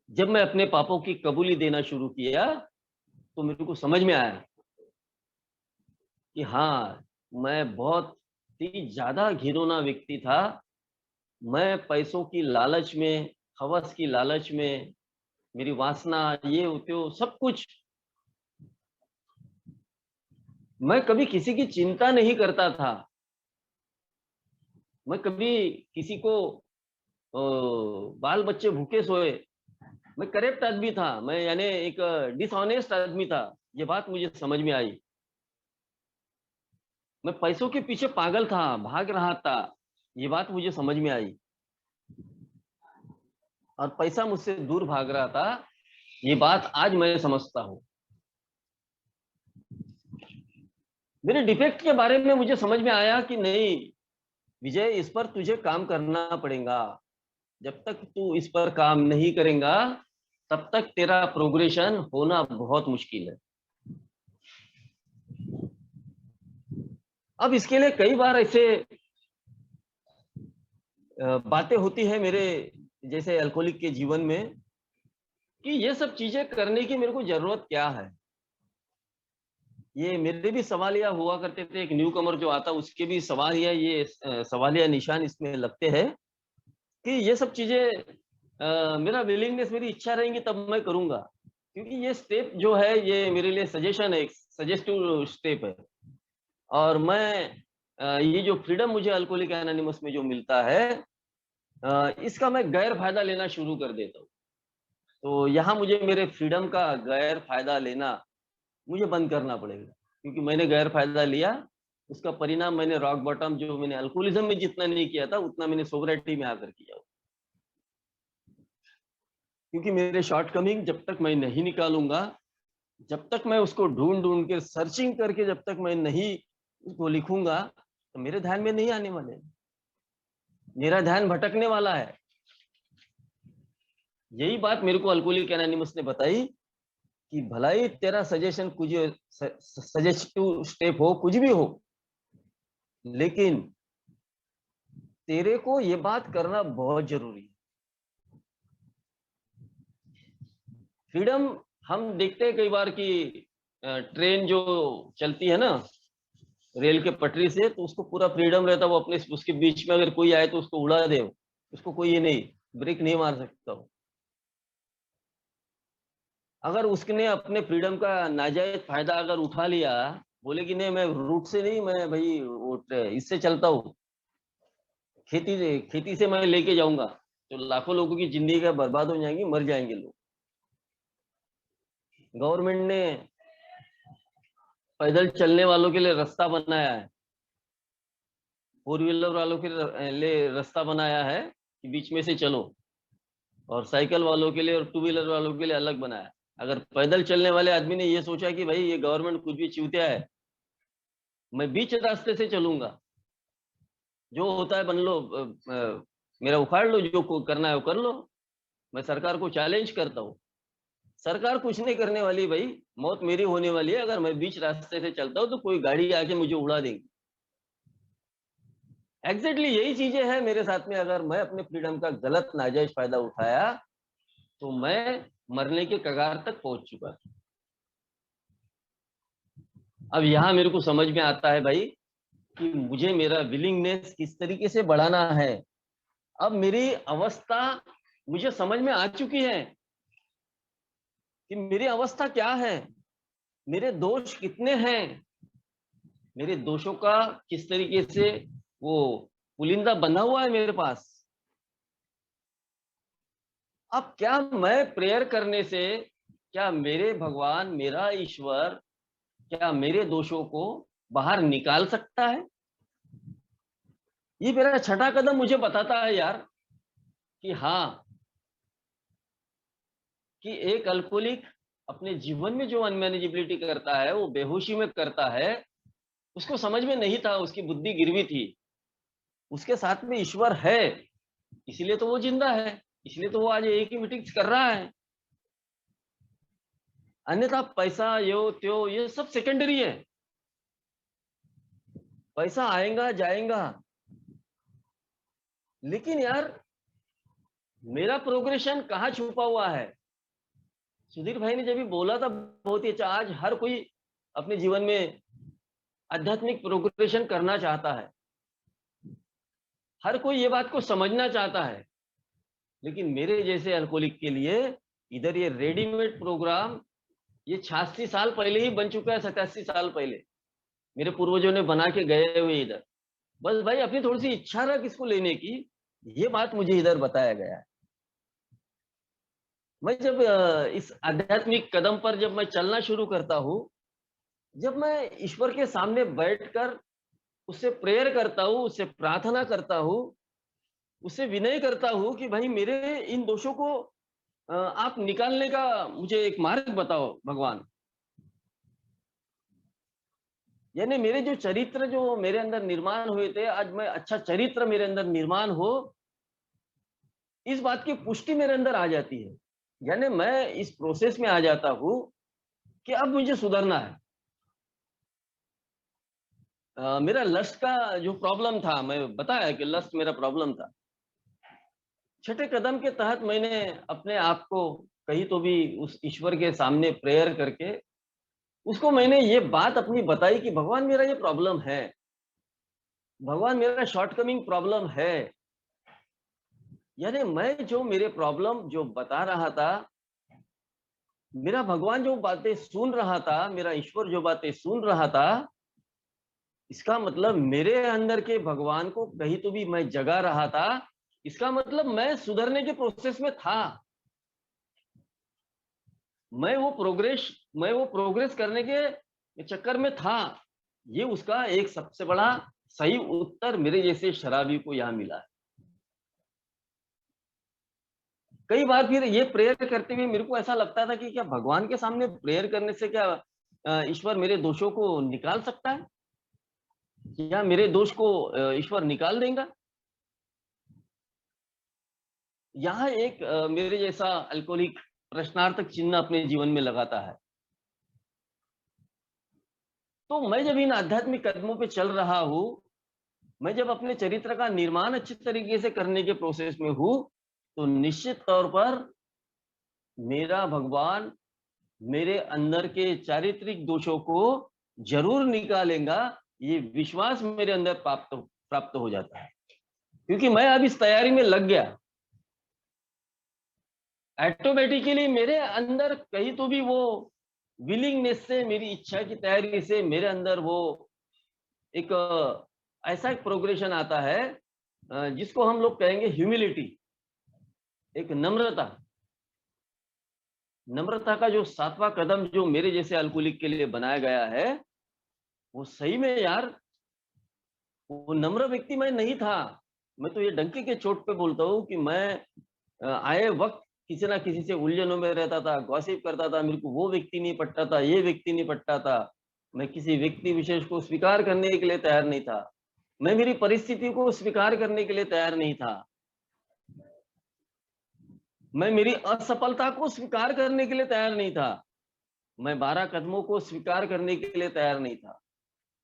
जब मैं अपने पापों की कबूली देना शुरू किया, तो मेरे को समझ में आया कि हाँ, मैं बहुत ही ज्यादा घिनौना व्यक्ति था। मैं पैसों की लालच में, हवस की लालच में, मेरी वासना, ये होते हो सब कुछ, मैं कभी किसी की चिंता नहीं करता था। मैं कभी किसी को बाल बच्चे भूखे सोए, मैं करेक्ट आदमी था, मैं यानी एक डिसऑनेस्ट आदमी था। ये बात मुझे समझ में आई। मैं पैसों के पीछे पागल था, भाग रहा था। ये बात मुझे समझ में आई, और पैसा मुझसे दूर भाग रहा था। ये बात आज मैं समझता हूँ। मेरे डिफेक्ट के बारे में मुझे समझ में आया कि नहीं विजय, इस पर तुझे काम करना पड़ेगा। जब तक तू इस पर काम नहीं करेगा, तब तक तेरा प्रोग्रेशन होना बहुत मुश्किल है। अब इसके लिए कई बार ऐसे बातें होती है मेरे जैसे अल्कोहलिक के जीवन में, कि ये सब चीजें करने की मेरे को जरूरत क्या है। ये मेरे भी सवालिया हुआ करते थे, एक न्यू कमर जो आता उसके भी सवालिया, ये सवालिया निशान इसमें लगते हैं कि ये सब चीजें मेरा विलिंगनेस, मेरी इच्छा रहेंगी तब मैं करूंगा। क्योंकि ये स्टेप जो है ये मेरे लिए सजेशन है, सजेस्टिव स्टेप है। और मैं ये जो फ्रीडम मुझे अल्कोहलिक एनोनिमस में जो मिलता है, इसका मैं गैर फायदा लेना शुरू कर देता हूँ। तो यहाँ मुझे मेरे फ्रीडम का गैर फायदा लेना मुझे बंद करना पड़ेगा, क्योंकि मैंने गैर फायदा लिया, उसका परिणाम मैंने रॉक बॉटम जो मैंने अल्कोहलिज्म में जितना नहीं किया था, उतना मैंने सोब्रिटी में आकर किया। क्योंकि मेरे शॉर्टकमिंग जब तक मैं नहीं निकालूंगा, जब तक मैं उसको ढूंढ ढूंढ के सर्चिंग करके जब तक मैं नहीं उसको लिखूंगा, तो मेरे ध्यान में नहीं आने वाले, मेरा ध्यान भटकने वाला है। यही बात मेरे को अल्कोहलिक एनोनिमस ने बताई कि भलाई तेरा सजेशन कुछ सजेस्टिव स्टेप हो, कुछ भी हो, लेकिन तेरे को ये बात करना बहुत जरूरी है। फ्रीडम हम देखते हैं कई बार कि ट्रेन जो चलती है ना, रेल के पटरी से, तो उसको पूरा फ्रीडम रहता, वो अपने उसके बीच में अगर कोई आए तो उसको उड़ा दे, उसको कोई ये नहीं, ब्रेक नहीं मार सकता हो। अगर उसने अपने फ्रीडम का नाजायज फायदा अगर उठा लिया, बोले कि नहीं मैं रूट से नहीं, मैं भाई इससे चलता हूँ, खेती से मैं लेके जाऊंगा, तो लाखों लोगों की जिंदगी का बर्बाद हो जाएंगी, मर जाएंगे लोग। गवर्नमेंट ने पैदल चलने वालों के लिए रास्ता बनाया है, फोर व्हीलर वालों के लिए रास्ता बनाया है कि बीच में से चलो, और साइकिल वालों के लिए और टू व्हीलर वालों के लिए अलग बनाया है। अगर पैदल चलने वाले आदमी ने ये सोचा कि भाई ये गवर्नमेंट कुछ भी चूतिया है, मैं बीच रास्ते से चलूंगा, जो होता है बन लो, मेरा उखाड़ लो, जो करना है वो कर लो, मैं सरकार को चैलेंज करता हूँ। सरकार कुछ नहीं करने वाली भाई, मौत मेरी होने वाली है, अगर मैं बीच रास्ते से चलता हूँ तो कोई गाड़ी आके मुझे उड़ा देगी। एग्जैक्टली यही चीजें हैं मेरे साथ में। अगर मैं अपने फ्रीडम का गलत नाजायज फायदा उठाया तो मैं मरने के कगार तक पहुंच चुका। अब यहाँ मेरे को समझ में आता है भाई कि मुझे मेरा विलिंगनेस किस तरीके से बढ़ाना है। अब मेरी अवस्था मुझे समझ में आ चुकी है कि मेरी अवस्था क्या है, मेरे दोष कितने हैं, मेरे दोषों का किस तरीके से वो पुलिंदा बंधा हुआ है मेरे पास। अब क्या मैं प्रेयर करने से, क्या मेरे भगवान, मेरा ईश्वर, क्या मेरे दोषों को बाहर निकाल सकता है? ये मेरा छठा कदम मुझे बताता है यार कि हाँ, कि एक अल्कोहलिक अपने जीवन में जो अनमैनेजेबिलिटी करता है, वो बेहोशी में करता है, उसको समझ में नहीं था, उसकी बुद्धि गिरवी थी। उसके साथ में ईश्वर है, इसलिए तो वो जिंदा है, इसलिए तो वो आज एक ही मीटिंग कर रहा है। अन्यथा पैसा यो त्यो ये सब सेकेंडरी है। पैसा आएगा जाएगा, लेकिन यार मेरा प्रोग्रेशन कहाँ छुपा हुआ है? सुधीर भाई ने जब भी बोला था बहुत ही अच्छा, आज हर कोई अपने जीवन में आध्यात्मिक प्रोग्रेशन करना चाहता है, हर कोई ये बात को समझना चाहता है, लेकिन मेरे जैसे अल्कोहलिक के लिए इधर ये रेडीमेड प्रोग्राम ये 86 साल पहले ही बन चुका है, 87 साल पहले मेरे पूर्वजों ने बना के गए हुए इधर। बस भाई अपनी थोड़ी सी इच्छा रख इसको लेने की, ये बात मुझे इधर बताया गया है। मैं जब इस आध्यात्मिक कदम पर जब मैं चलना शुरू करता हूँ, जब मैं ईश्वर के सामने बैठकर उससे प्रेयर करता हूँ, उससे प्रार्थना करता हूँ, उससे विनय करता हूँ कि भाई मेरे इन दोषों को आप निकालने का मुझे एक मार्ग बताओ भगवान। यानी मेरे जो चरित्र जो मेरे अंदर निर्माण हुए थे, आज मैं अच्छा चरित्र मेरे अंदर निर्माण हो, इस बात की पुष्टि मेरे अंदर आ जाती है। यानी मैं इस प्रोसेस में आ जाता हूँ कि अब मुझे सुधरना है। मेरा लस्ट का जो प्रॉब्लम था, मैं बताया कि लस्ट मेरा प्रॉब्लम था। छठे कदम के तहत मैंने अपने आप को कहीं तो भी उस ईश्वर के सामने प्रेयर करके उसको मैंने ये बात अपनी बताई कि भगवान मेरा ये प्रॉब्लम है, भगवान मेरा शॉर्टकमिंग प्रॉब्लम है। यानी मैं जो मेरे प्रॉब्लम जो बता रहा था, मेरा भगवान जो बातें सुन रहा था, मेरा ईश्वर जो बातें सुन रहा था, इसका मतलब मेरे अंदर के भगवान को कहीं तो भी मैं जगा रहा था। इसका मतलब मैं सुधरने के प्रोसेस में था, मैं वो प्रोग्रेस करने के चक्कर में था। ये उसका एक सबसे बड़ा सही उत्तर मेरे जैसे शराबी को यहाँ मिला है। कई बार फिर ये प्रेयर करते हुए मेरे को ऐसा लगता था कि क्या भगवान के सामने प्रेयर करने से क्या ईश्वर मेरे दोषों को निकाल सकता है, या मेरे दोष को ईश्वर निकाल देगा? यहाँ एक मेरे जैसा अल्कोहलिक प्रश्नार्थक चिन्ह अपने जीवन में लगाता है। तो मैं जब इन आध्यात्मिक कदमों पे चल रहा हूँ, मैं जब अपने चरित्र का निर्माण अच्छी तरीके से करने के प्रोसेस में हूँ, तो निश्चित तौर पर मेरा भगवान मेरे अंदर के चारित्रिक दोषों को जरूर निकालेगा, ये विश्वास मेरे अंदर प्राप्त हो जाता है, क्योंकि मैं अब इस तैयारी में लग गया। ऑटोमेटिकली मेरे अंदर कहीं तो भी वो विलिंगनेस से, मेरी इच्छा की तैयारी से मेरे अंदर वो एक ऐसा एक प्रोग्रेशन आता है जिसको हम लोग कहेंगे ह्यूमिलिटी, एक नम्रता। नम्रता का जो 7वां कदम जो मेरे जैसे अल्कोहलिक के लिए बनाया गया है, वो सही में यार, वो नम्र व्यक्ति मैं नहीं था। मैं तो ये डंके के चोट पे बोलता हूँ कि मैं आए वक्त किसी ना किसी से उलझनों में रहता था, गॉसिप करता था, मेरे को वो व्यक्ति नहीं पटता था, ये व्यक्ति नहीं पटता था। मैं किसी व्यक्ति विशेष को स्वीकार करने के लिए तैयार नहीं था। मैं मेरी परिस्थिति को स्वीकार करने के लिए तैयार नहीं था। मैं मेरी असफलता को स्वीकार करने के लिए तैयार नहीं था। मैं 12 कदमों को स्वीकार करने के लिए तैयार नहीं था।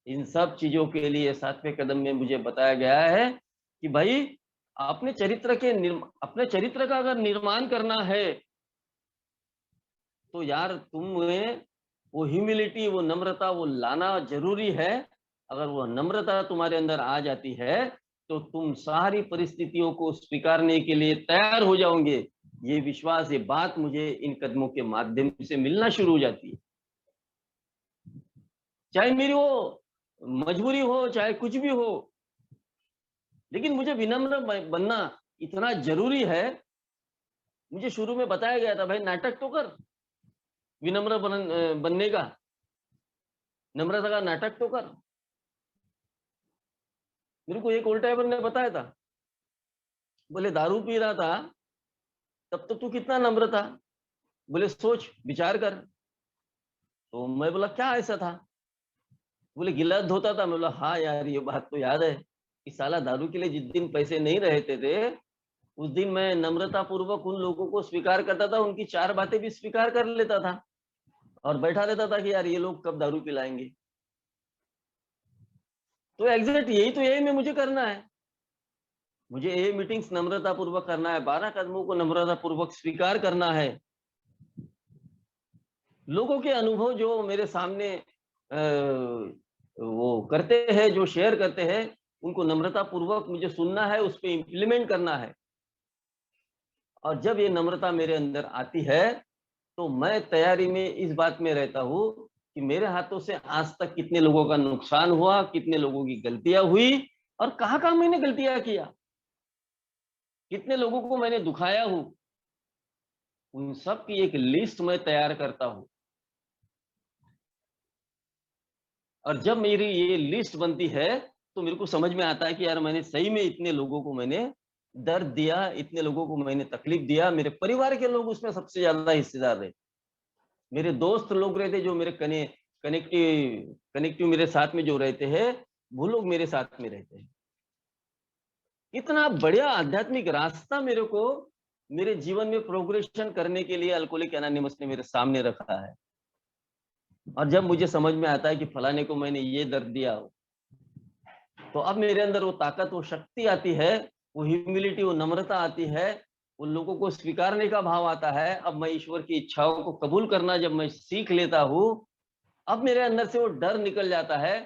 इन सब चीजों के लिए 7वें कदम में मुझे बताया गया है कि भाई अपने चरित्र का अगर निर्माण करना है, तो यार तुम्हें वो ह्यूमिलिटी, वो नम्रता, वो लाना जरूरी है। अगर वो नम्रता तुम्हारे अंदर आ जाती है, तो तुम सारी परिस्थितियों को स्वीकारने के लिए तैयार हो जाओगे। ये विश्वास, ये बात मुझे इन कदमों के माध्यम से मिलना शुरू हो जाती है। चाहे मेरी वो मजबूरी हो, चाहे कुछ भी हो, लेकिन मुझे विनम्र बनना इतना जरूरी है। मुझे शुरू में बताया गया था, भाई नाटक तो कर, विनम्र बनने का, नम्रता का नाटक तो कर। मेरे को एक ओल्ड टाइमर ने बताया था, बोले दारू पी रहा था तब तो तू कितना नम्र था, बोले सोच विचार कर। तो मैं बोला क्या ऐसा था? बोले गिलास धोता था। मैं बोला हाँ यार, ये बात तो याद है कि साला दारू के लिए जिस दिन पैसे नहीं रहते थे, उस दिन मैं नम्रता पूर्वक उन लोगों को स्वीकार करता था, उनकी 4 बातें भी स्वीकार कर लेता था और बैठा रहता था कि यार ये लोग कब दारू पिलाएंगे। तो एग्जैक्ट यही तो यही में मुझे करना है। मुझे ये मीटिंग्स नम्रता पूर्वक करना है, 12 कदमों को नम्रता पूर्वक स्वीकार करना है। लोगों के अनुभव जो मेरे सामने वो करते हैं, जो शेयर करते हैं, उनको नम्रता पूर्वक मुझे सुनना है, उस पे इम्प्लीमेंट करना है। और जब ये नम्रता मेरे अंदर आती है, तो मैं तैयारी में इस बात में रहता हूँ कि मेरे हाथों से आज तक कितने लोगों का नुकसान हुआ, कितने लोगों की गलतियां हुई और कहाँ मैंने गलतियां किया, कितने लोगों को मैंने दुखाया हूँ, उन सब की एक लिस्ट मैं तैयार करता हूँ। और जब मेरी ये लिस्ट बनती है, तो मेरे को समझ में आता है कि यार मैंने सही में इतने लोगों को मैंने दर्द दिया, इतने लोगों को मैंने तकलीफ दिया। मेरे परिवार के लोग उसमें सबसे ज्यादा हिस्सेदार रहे। मेरे दोस्त लोग रहते जो मेरे कनेक्टिव मेरे साथ में जो रहते हैं, वो लोग मेरे साथ में रहते हैं। इतना बढ़िया आध्यात्मिक रास्ता मेरे को मेरे जीवन में प्रोग्रेशन करने के लिए अल्कोहलिक एनोनिमस ने मेरे सामने रखा है। और जब मुझे समझ में आता है कि फलाने को मैंने ये दर्द दिया, तो अब मेरे अंदर वो ताकत, वो शक्ति आती है, वो ह्यूमिलिटी, वो नम्रता आती है, उन लोगों को स्वीकारने का भाव आता है। अब मैं ईश्वर की इच्छाओं को कबूल करना जब मैं सीख लेता हूँ, अब मेरे अंदर से वो डर निकल जाता है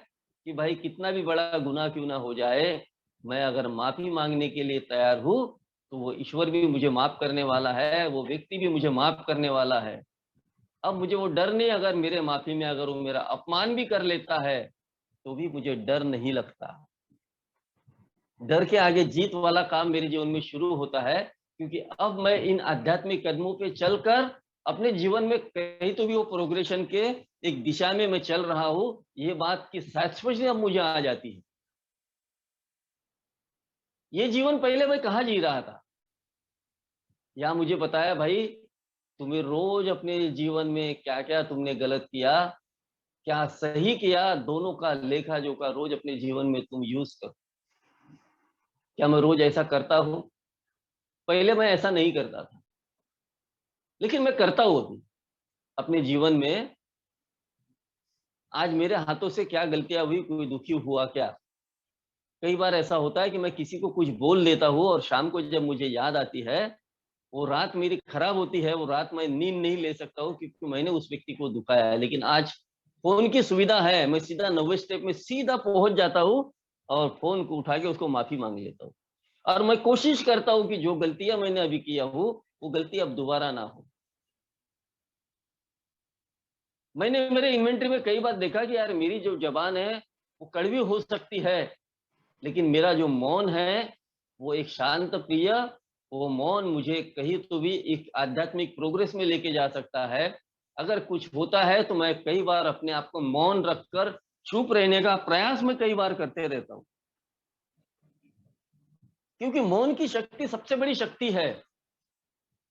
कि भाई कितना भी बड़ा गुनाह क्यों ना हो जाए, मैं अगर माफी मांगने के लिए तैयार हूँ, तो वो ईश्वर भी मुझे माफ करने वाला है, वो व्यक्ति भी मुझे माफ करने वाला है। अब मुझे वो डर नहीं, अगर मेरे माफी में अगर वो मेरा अपमान भी कर लेता है, तो भी मुझे डर नहीं लगता। डर के आगे जीत वाला काम मेरे जीवन में शुरू होता है, क्योंकि अब मैं इन आध्यात्मिक कदमों पे चलकर अपने जीवन में कहीं तो भी वो प्रोग्रेशन के एक दिशा में मैं चल रहा हूँ, ये बात की सैटिस्फैक्शन अब मुझे आ जाती है। ये जीवन पहले मैं कहाँ जी रहा था? या मुझे बताया भाई, तुम्हें रोज अपने जीवन में क्या क्या तुमने गलत किया, क्या सही किया, दोनों का लेखा जोखा रोज अपने जीवन में तुम यूज करो। क्या मैं रोज ऐसा करता हूँ? पहले मैं ऐसा नहीं करता था, लेकिन मैं करता हूँ अभी अपने जीवन में। आज मेरे हाथों से क्या गलतियां हुई, कोई दुखी हुआ क्या? कई बार ऐसा होता है कि मैं किसी को कुछ बोल देता हूँ और शाम को जब मुझे याद आती है, वो रात मेरी खराब होती है, वो रात मैं नींद नहीं ले सकता हूँ क्योंकि मैंने उस व्यक्ति को दुखाया है। लेकिन आज फोन की सुविधा है, मैं सीधा 90 स्टेप में सीधा पहुंच जाता हूँ और फोन को उठा के उसको माफी मांग लेता हूँ। और मैं कोशिश करता हूँ कि जो गलतियां मैंने अभी किया हूँ वो गलती अब दोबारा ना हो। मैंने मेरे इन्वेंटरी में कई बार देखा कि यार मेरी जो जबान है वो कड़वी हो सकती है, लेकिन मेरा जो मौन है वो एक शांत प्रिय, वो मौन मुझे कहीं तो भी एक आध्यात्मिक प्रोग्रेस में लेके जा सकता है। अगर कुछ होता है तो मैं कई बार अपने आप को मौन रखकर चुप रहने का प्रयास मैं कई बार करते रहता हूँ, क्योंकि मौन की शक्ति सबसे बड़ी शक्ति है।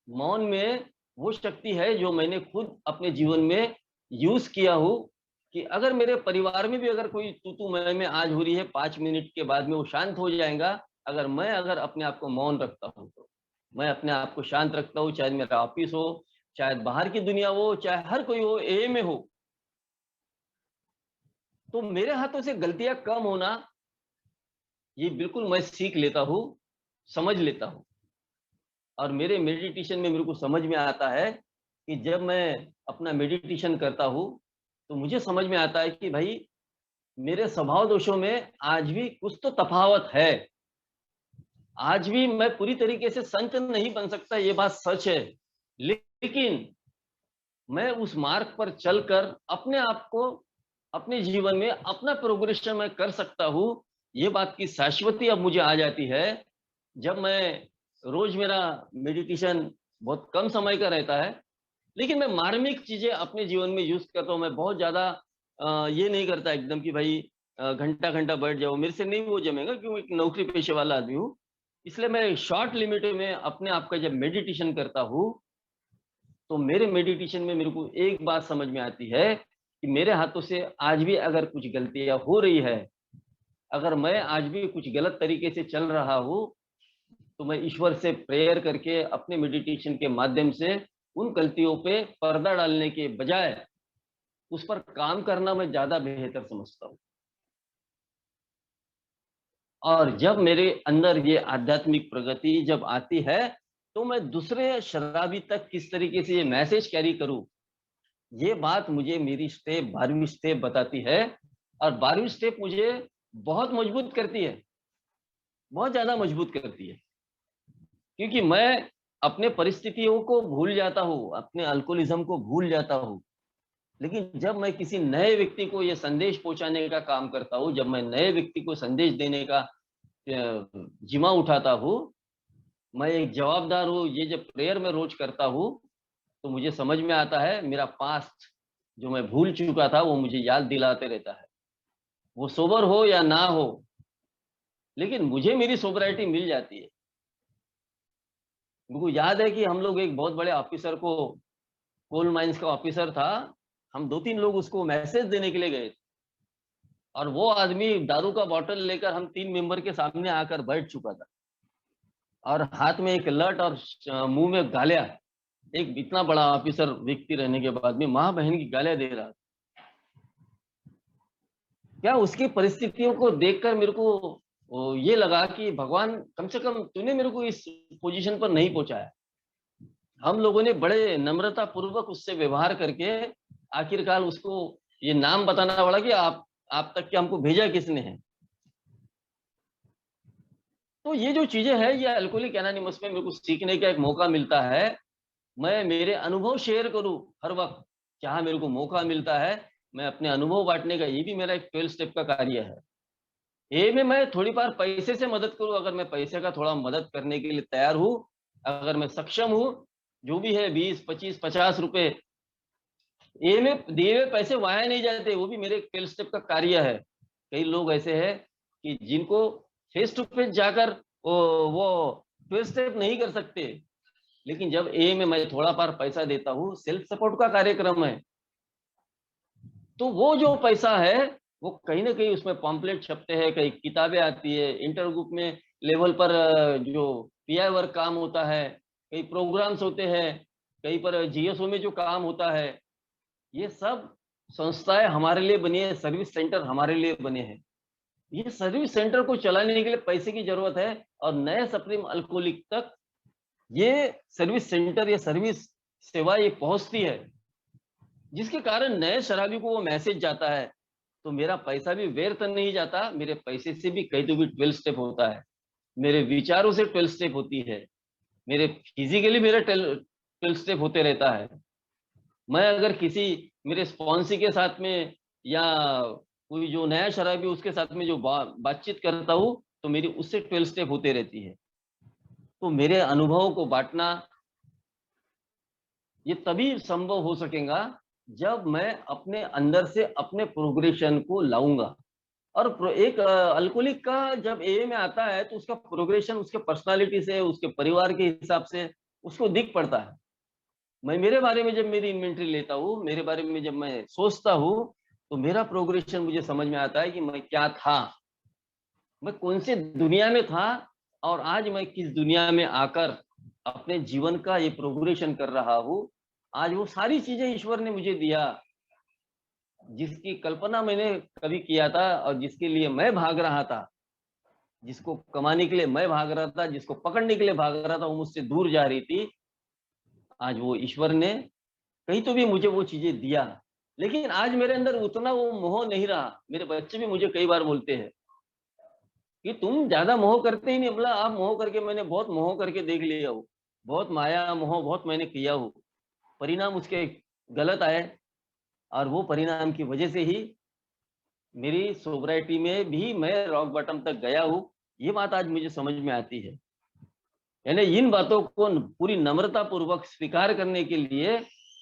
मौन में वो शक्ति है जो मैंने खुद अपने जीवन में यूज किया हूँ, कि अगर मेरे परिवार में भी अगर कोई तू तू मैं में आज हो रही है, 5 मिनट के बाद में वो शांत हो जाएगा। अगर अपने आप को मौन रखता हूँ तो मैं अपने आप को शांत रखता हूँ, चाहे मेरा ऑफिस हो, चाहे बाहर की दुनिया हो, चाहे हर कोई हो, ए में हो, तो मेरे हाथों से गलतियां कम होना ये बिल्कुल मैं सीख लेता हूँ, समझ लेता हूँ। और मेरे मेडिटेशन में मेरे को समझ में आता है कि जब मैं अपना मेडिटेशन करता हूँ तो मुझे समझ में आता है कि भाई मेरे स्वभाव दोषों में आज भी कुछ तो तफावत है। आज भी मैं पूरी तरीके से संत नहीं बन सकता, ये बात सच है, लेकिन मैं उस मार्ग पर चलकर अपने आप को अपने जीवन में अपना प्रोग्रेशन मैं कर सकता हूँ। ये बात की शाश्वती अब मुझे आ जाती है। जब मैं रोज मेरा मेडिटेशन बहुत कम समय का रहता है, लेकिन मैं मार्मिक चीजें अपने जीवन में यूज करता हूँ। मैं बहुत ज्यादा ये नहीं करता एकदम कि भाई घंटा घंटा बैठ जाओ, मेरे से नहीं वो जमेगा, क्योंकि एक नौकरी पेशे वाला आदमी हूँ। इसलिए मैं शॉर्ट लिमिट में अपने आप का जब मेडिटेशन करता हूँ तो मेरे मेडिटेशन में मेरे को एक बात समझ में आती है कि मेरे हाथों से आज भी अगर कुछ गलतियां हो रही है, अगर मैं आज भी कुछ गलत तरीके से चल रहा हूँ, तो मैं ईश्वर से प्रेयर करके अपने मेडिटेशन के माध्यम से उन गलतियों पे पर्दा डालने के बजाय उस पर काम करना मैं ज्यादा बेहतर समझता हूँ। और जब मेरे अंदर ये आध्यात्मिक प्रगति जब आती है, तो मैं दूसरे शराबी तक किस तरीके से ये मैसेज कैरी करूँ, ये बात मुझे मेरी स्टेप 12वीं स्टेप बताती है। और 12वीं स्टेप मुझे बहुत मजबूत करती है, बहुत ज्यादा मजबूत करती है, क्योंकि मैं अपने परिस्थितियों को भूल जाता हूँ, अपने अल्कोहलिज्म को भूल जाता हूँ। लेकिन जब मैं किसी नए व्यक्ति को ये संदेश पहुंचाने का काम करता हूँ, जब मैं नए व्यक्ति को संदेश देने का जिम्मा उठाता हूँ, मैं एक जवाबदार हूँ, ये जब प्रेयर में रोज करता हूँ, तो मुझे समझ में आता है मेरा पास्ट जो मैं भूल चुका था वो मुझे याद दिलाते रहता है। वो सोबर हो या ना हो, लेकिन मुझे मेरी सोबराइटी मिल जाती है। मुझको याद है कि हम लोग एक बहुत बड़े ऑफिसर को, कोल माइंस का ऑफिसर था, हम 2-3 लोग उसको मैसेज देने के लिए गए, और वो आदमी दारू का बॉटल लेकर हम 3 मेंबर के सामने आकर बैठ चुका था, और हाथ में एक लट और मुंह में गालियां। एक इतना बड़ा ऑफिसर व्यक्ति रहने के बाद में माँ बहन की गालियां दे रहा। क्या उसकी परिस्थितियों को देखकर मेरे को ये लगा कि भगवान, कम से कम तूने मेरे को इस पोजीशन पर नहीं पहुंचाया। हम लोगों ने बड़े नम्रता पूर्वक उससे व्यवहार करके आखिरकार उसको ये नाम बताना पड़ा कि आप तक के हमको भेजा किसने है। तो ये जो चीजें हैं, ये अल्कोहलिक एनोनिमस में मेरे को सीखने का एक मौका मिलता है। मैं मेरे अनुभव शेयर करूं हर वक्त, जहां मेरे को मौका मिलता है मैं अपने अनुभव बांटने का, ये भी मेरा एक 12 स्टेप का कार्य है। ए में मैं थोड़ी बार पैसे से मदद करूं, अगर मैं पैसे का थोड़ा मदद करने के लिए तैयार हूं, अगर मैं सक्षम हूं, जो भी है 20, 25, 50 रुपए, ए में दिए हुए पैसे वाया नहीं जाते, वो भी मेरे एक 12 स्टेप का कार्य है। कई लोग ऐसे हैं कि जिनको फेस टू फेस जाकर वो 12 स्टेप नहीं कर सकते, लेकिन जब ए में मैं थोड़ा बार पैसा देता हूँ, सेल्फ सपोर्ट का कार्यक्रम है, तो वो जो पैसा है वो कहीं ना कहीं उसमें पॉम्पलेट छपते हैं, कई किताबें आती है, इंटर ग्रुप में लेवल पर जो पीआई वर्क काम होता है, कई प्रोग्राम्स होते हैं, कहीं पर जीएसओ में जो काम होता है, ये सब संस्थाएं हमारे लिए बनी है, सर्विस सेंटर हमारे लिए बने हैं। ये सर्विस सेंटर को चलाने के लिए पैसे की जरूरत है, और नए सप्रीम अल्कोहलिक तक ये सर्विस सेंटर, ये सर्विस सेवा ये पहुंचती है। जिसके कारण नए शराबी को वो मैसेज जाता है, तो मेरा पैसा भी व्यर्थ नहीं जाता, मेरे पैसे से भी कहीं तो भी 12 स्टेप होता है, मेरे विचारों से 12 स्टेप होती है, मेरे फिजिकली मेरा 12 स्टेप होते रहता है। मैं अगर किसी मेरे स्पॉन्सी के साथ में या कोई जो नया शराबी उसके साथ में जो बातचीत करता हूँ, तो मेरी उससे 12 स्टेप होते रहती है। तो मेरे अनुभवों को बाँटना, ये तभी संभव हो सकेगा जब मैं अपने अंदर से अपने प्रोग्रेशन को लाऊँगा। और एक अल्कोहलिक का जब एए में आता है तो उसका प्रोग्रेशन उसके पर्सनैलिटी से, उसके परिवार के हिसाब से उसको दिख पड़ता है। मैं मेरे बारे में जब मेरी इन्वेंटरी लेता हूँ, मेरे बारे में जब मैं सोचता हूँ, तो मेरा प्रोग्रेशन मुझे समझ में आता है कि मैं क्या था? मैं कौन से दुनिया में था और आज मैं किस दुनिया में आकर अपने जीवन का ये प्रोग्रेशन कर रहा हूँ। आज वो सारी चीज़ें ईश्वर ने मुझे दिया, जिसकी कल्पना मैंने कभी किया था और जिसके लिए मैं भाग रहा था, जिसको कमाने के लिए मैं भाग रहा था, जिसको पकड़ने के लिए भाग रहा था, वो मुझसे दूर जा रही थी। आज वो ईश्वर ने कहीं तो भी मुझे वो चीज़ें दिया। लेकिन आज मेरे अंदर उतना वो मोह नहीं रहा। मेरे बच्चे भी मुझे कई बार बोलते हैं कि तुम ज़्यादा मोह करते ही नहीं, बोला आप मोह करके, मैंने बहुत मोह करके देख लिया हूँ। बहुत माया मोह बहुत मैंने किया हूँ। परिणाम उसके गलत आए और वो परिणाम की वजह से ही मेरी सोब्राइटी में भी मैं रॉक बॉटम तक गया हूँ। ये बात आज मुझे समझ में आती है। यानी इन बातों को पूरी नम्रता पूर्वक स्वीकार करने के लिए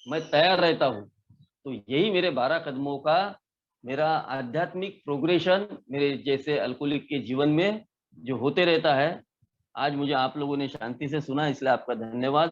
मैं तैयार रहता हूँ। तो यही मेरे 12 कदमों का मेरा आध्यात्मिक प्रोग्रेशन मेरे जैसे अल्कोहलिक के जीवन में जो होते रहता है। आज मुझे आप लोगों ने शांति से सुना, इसलिए आपका धन्यवाद।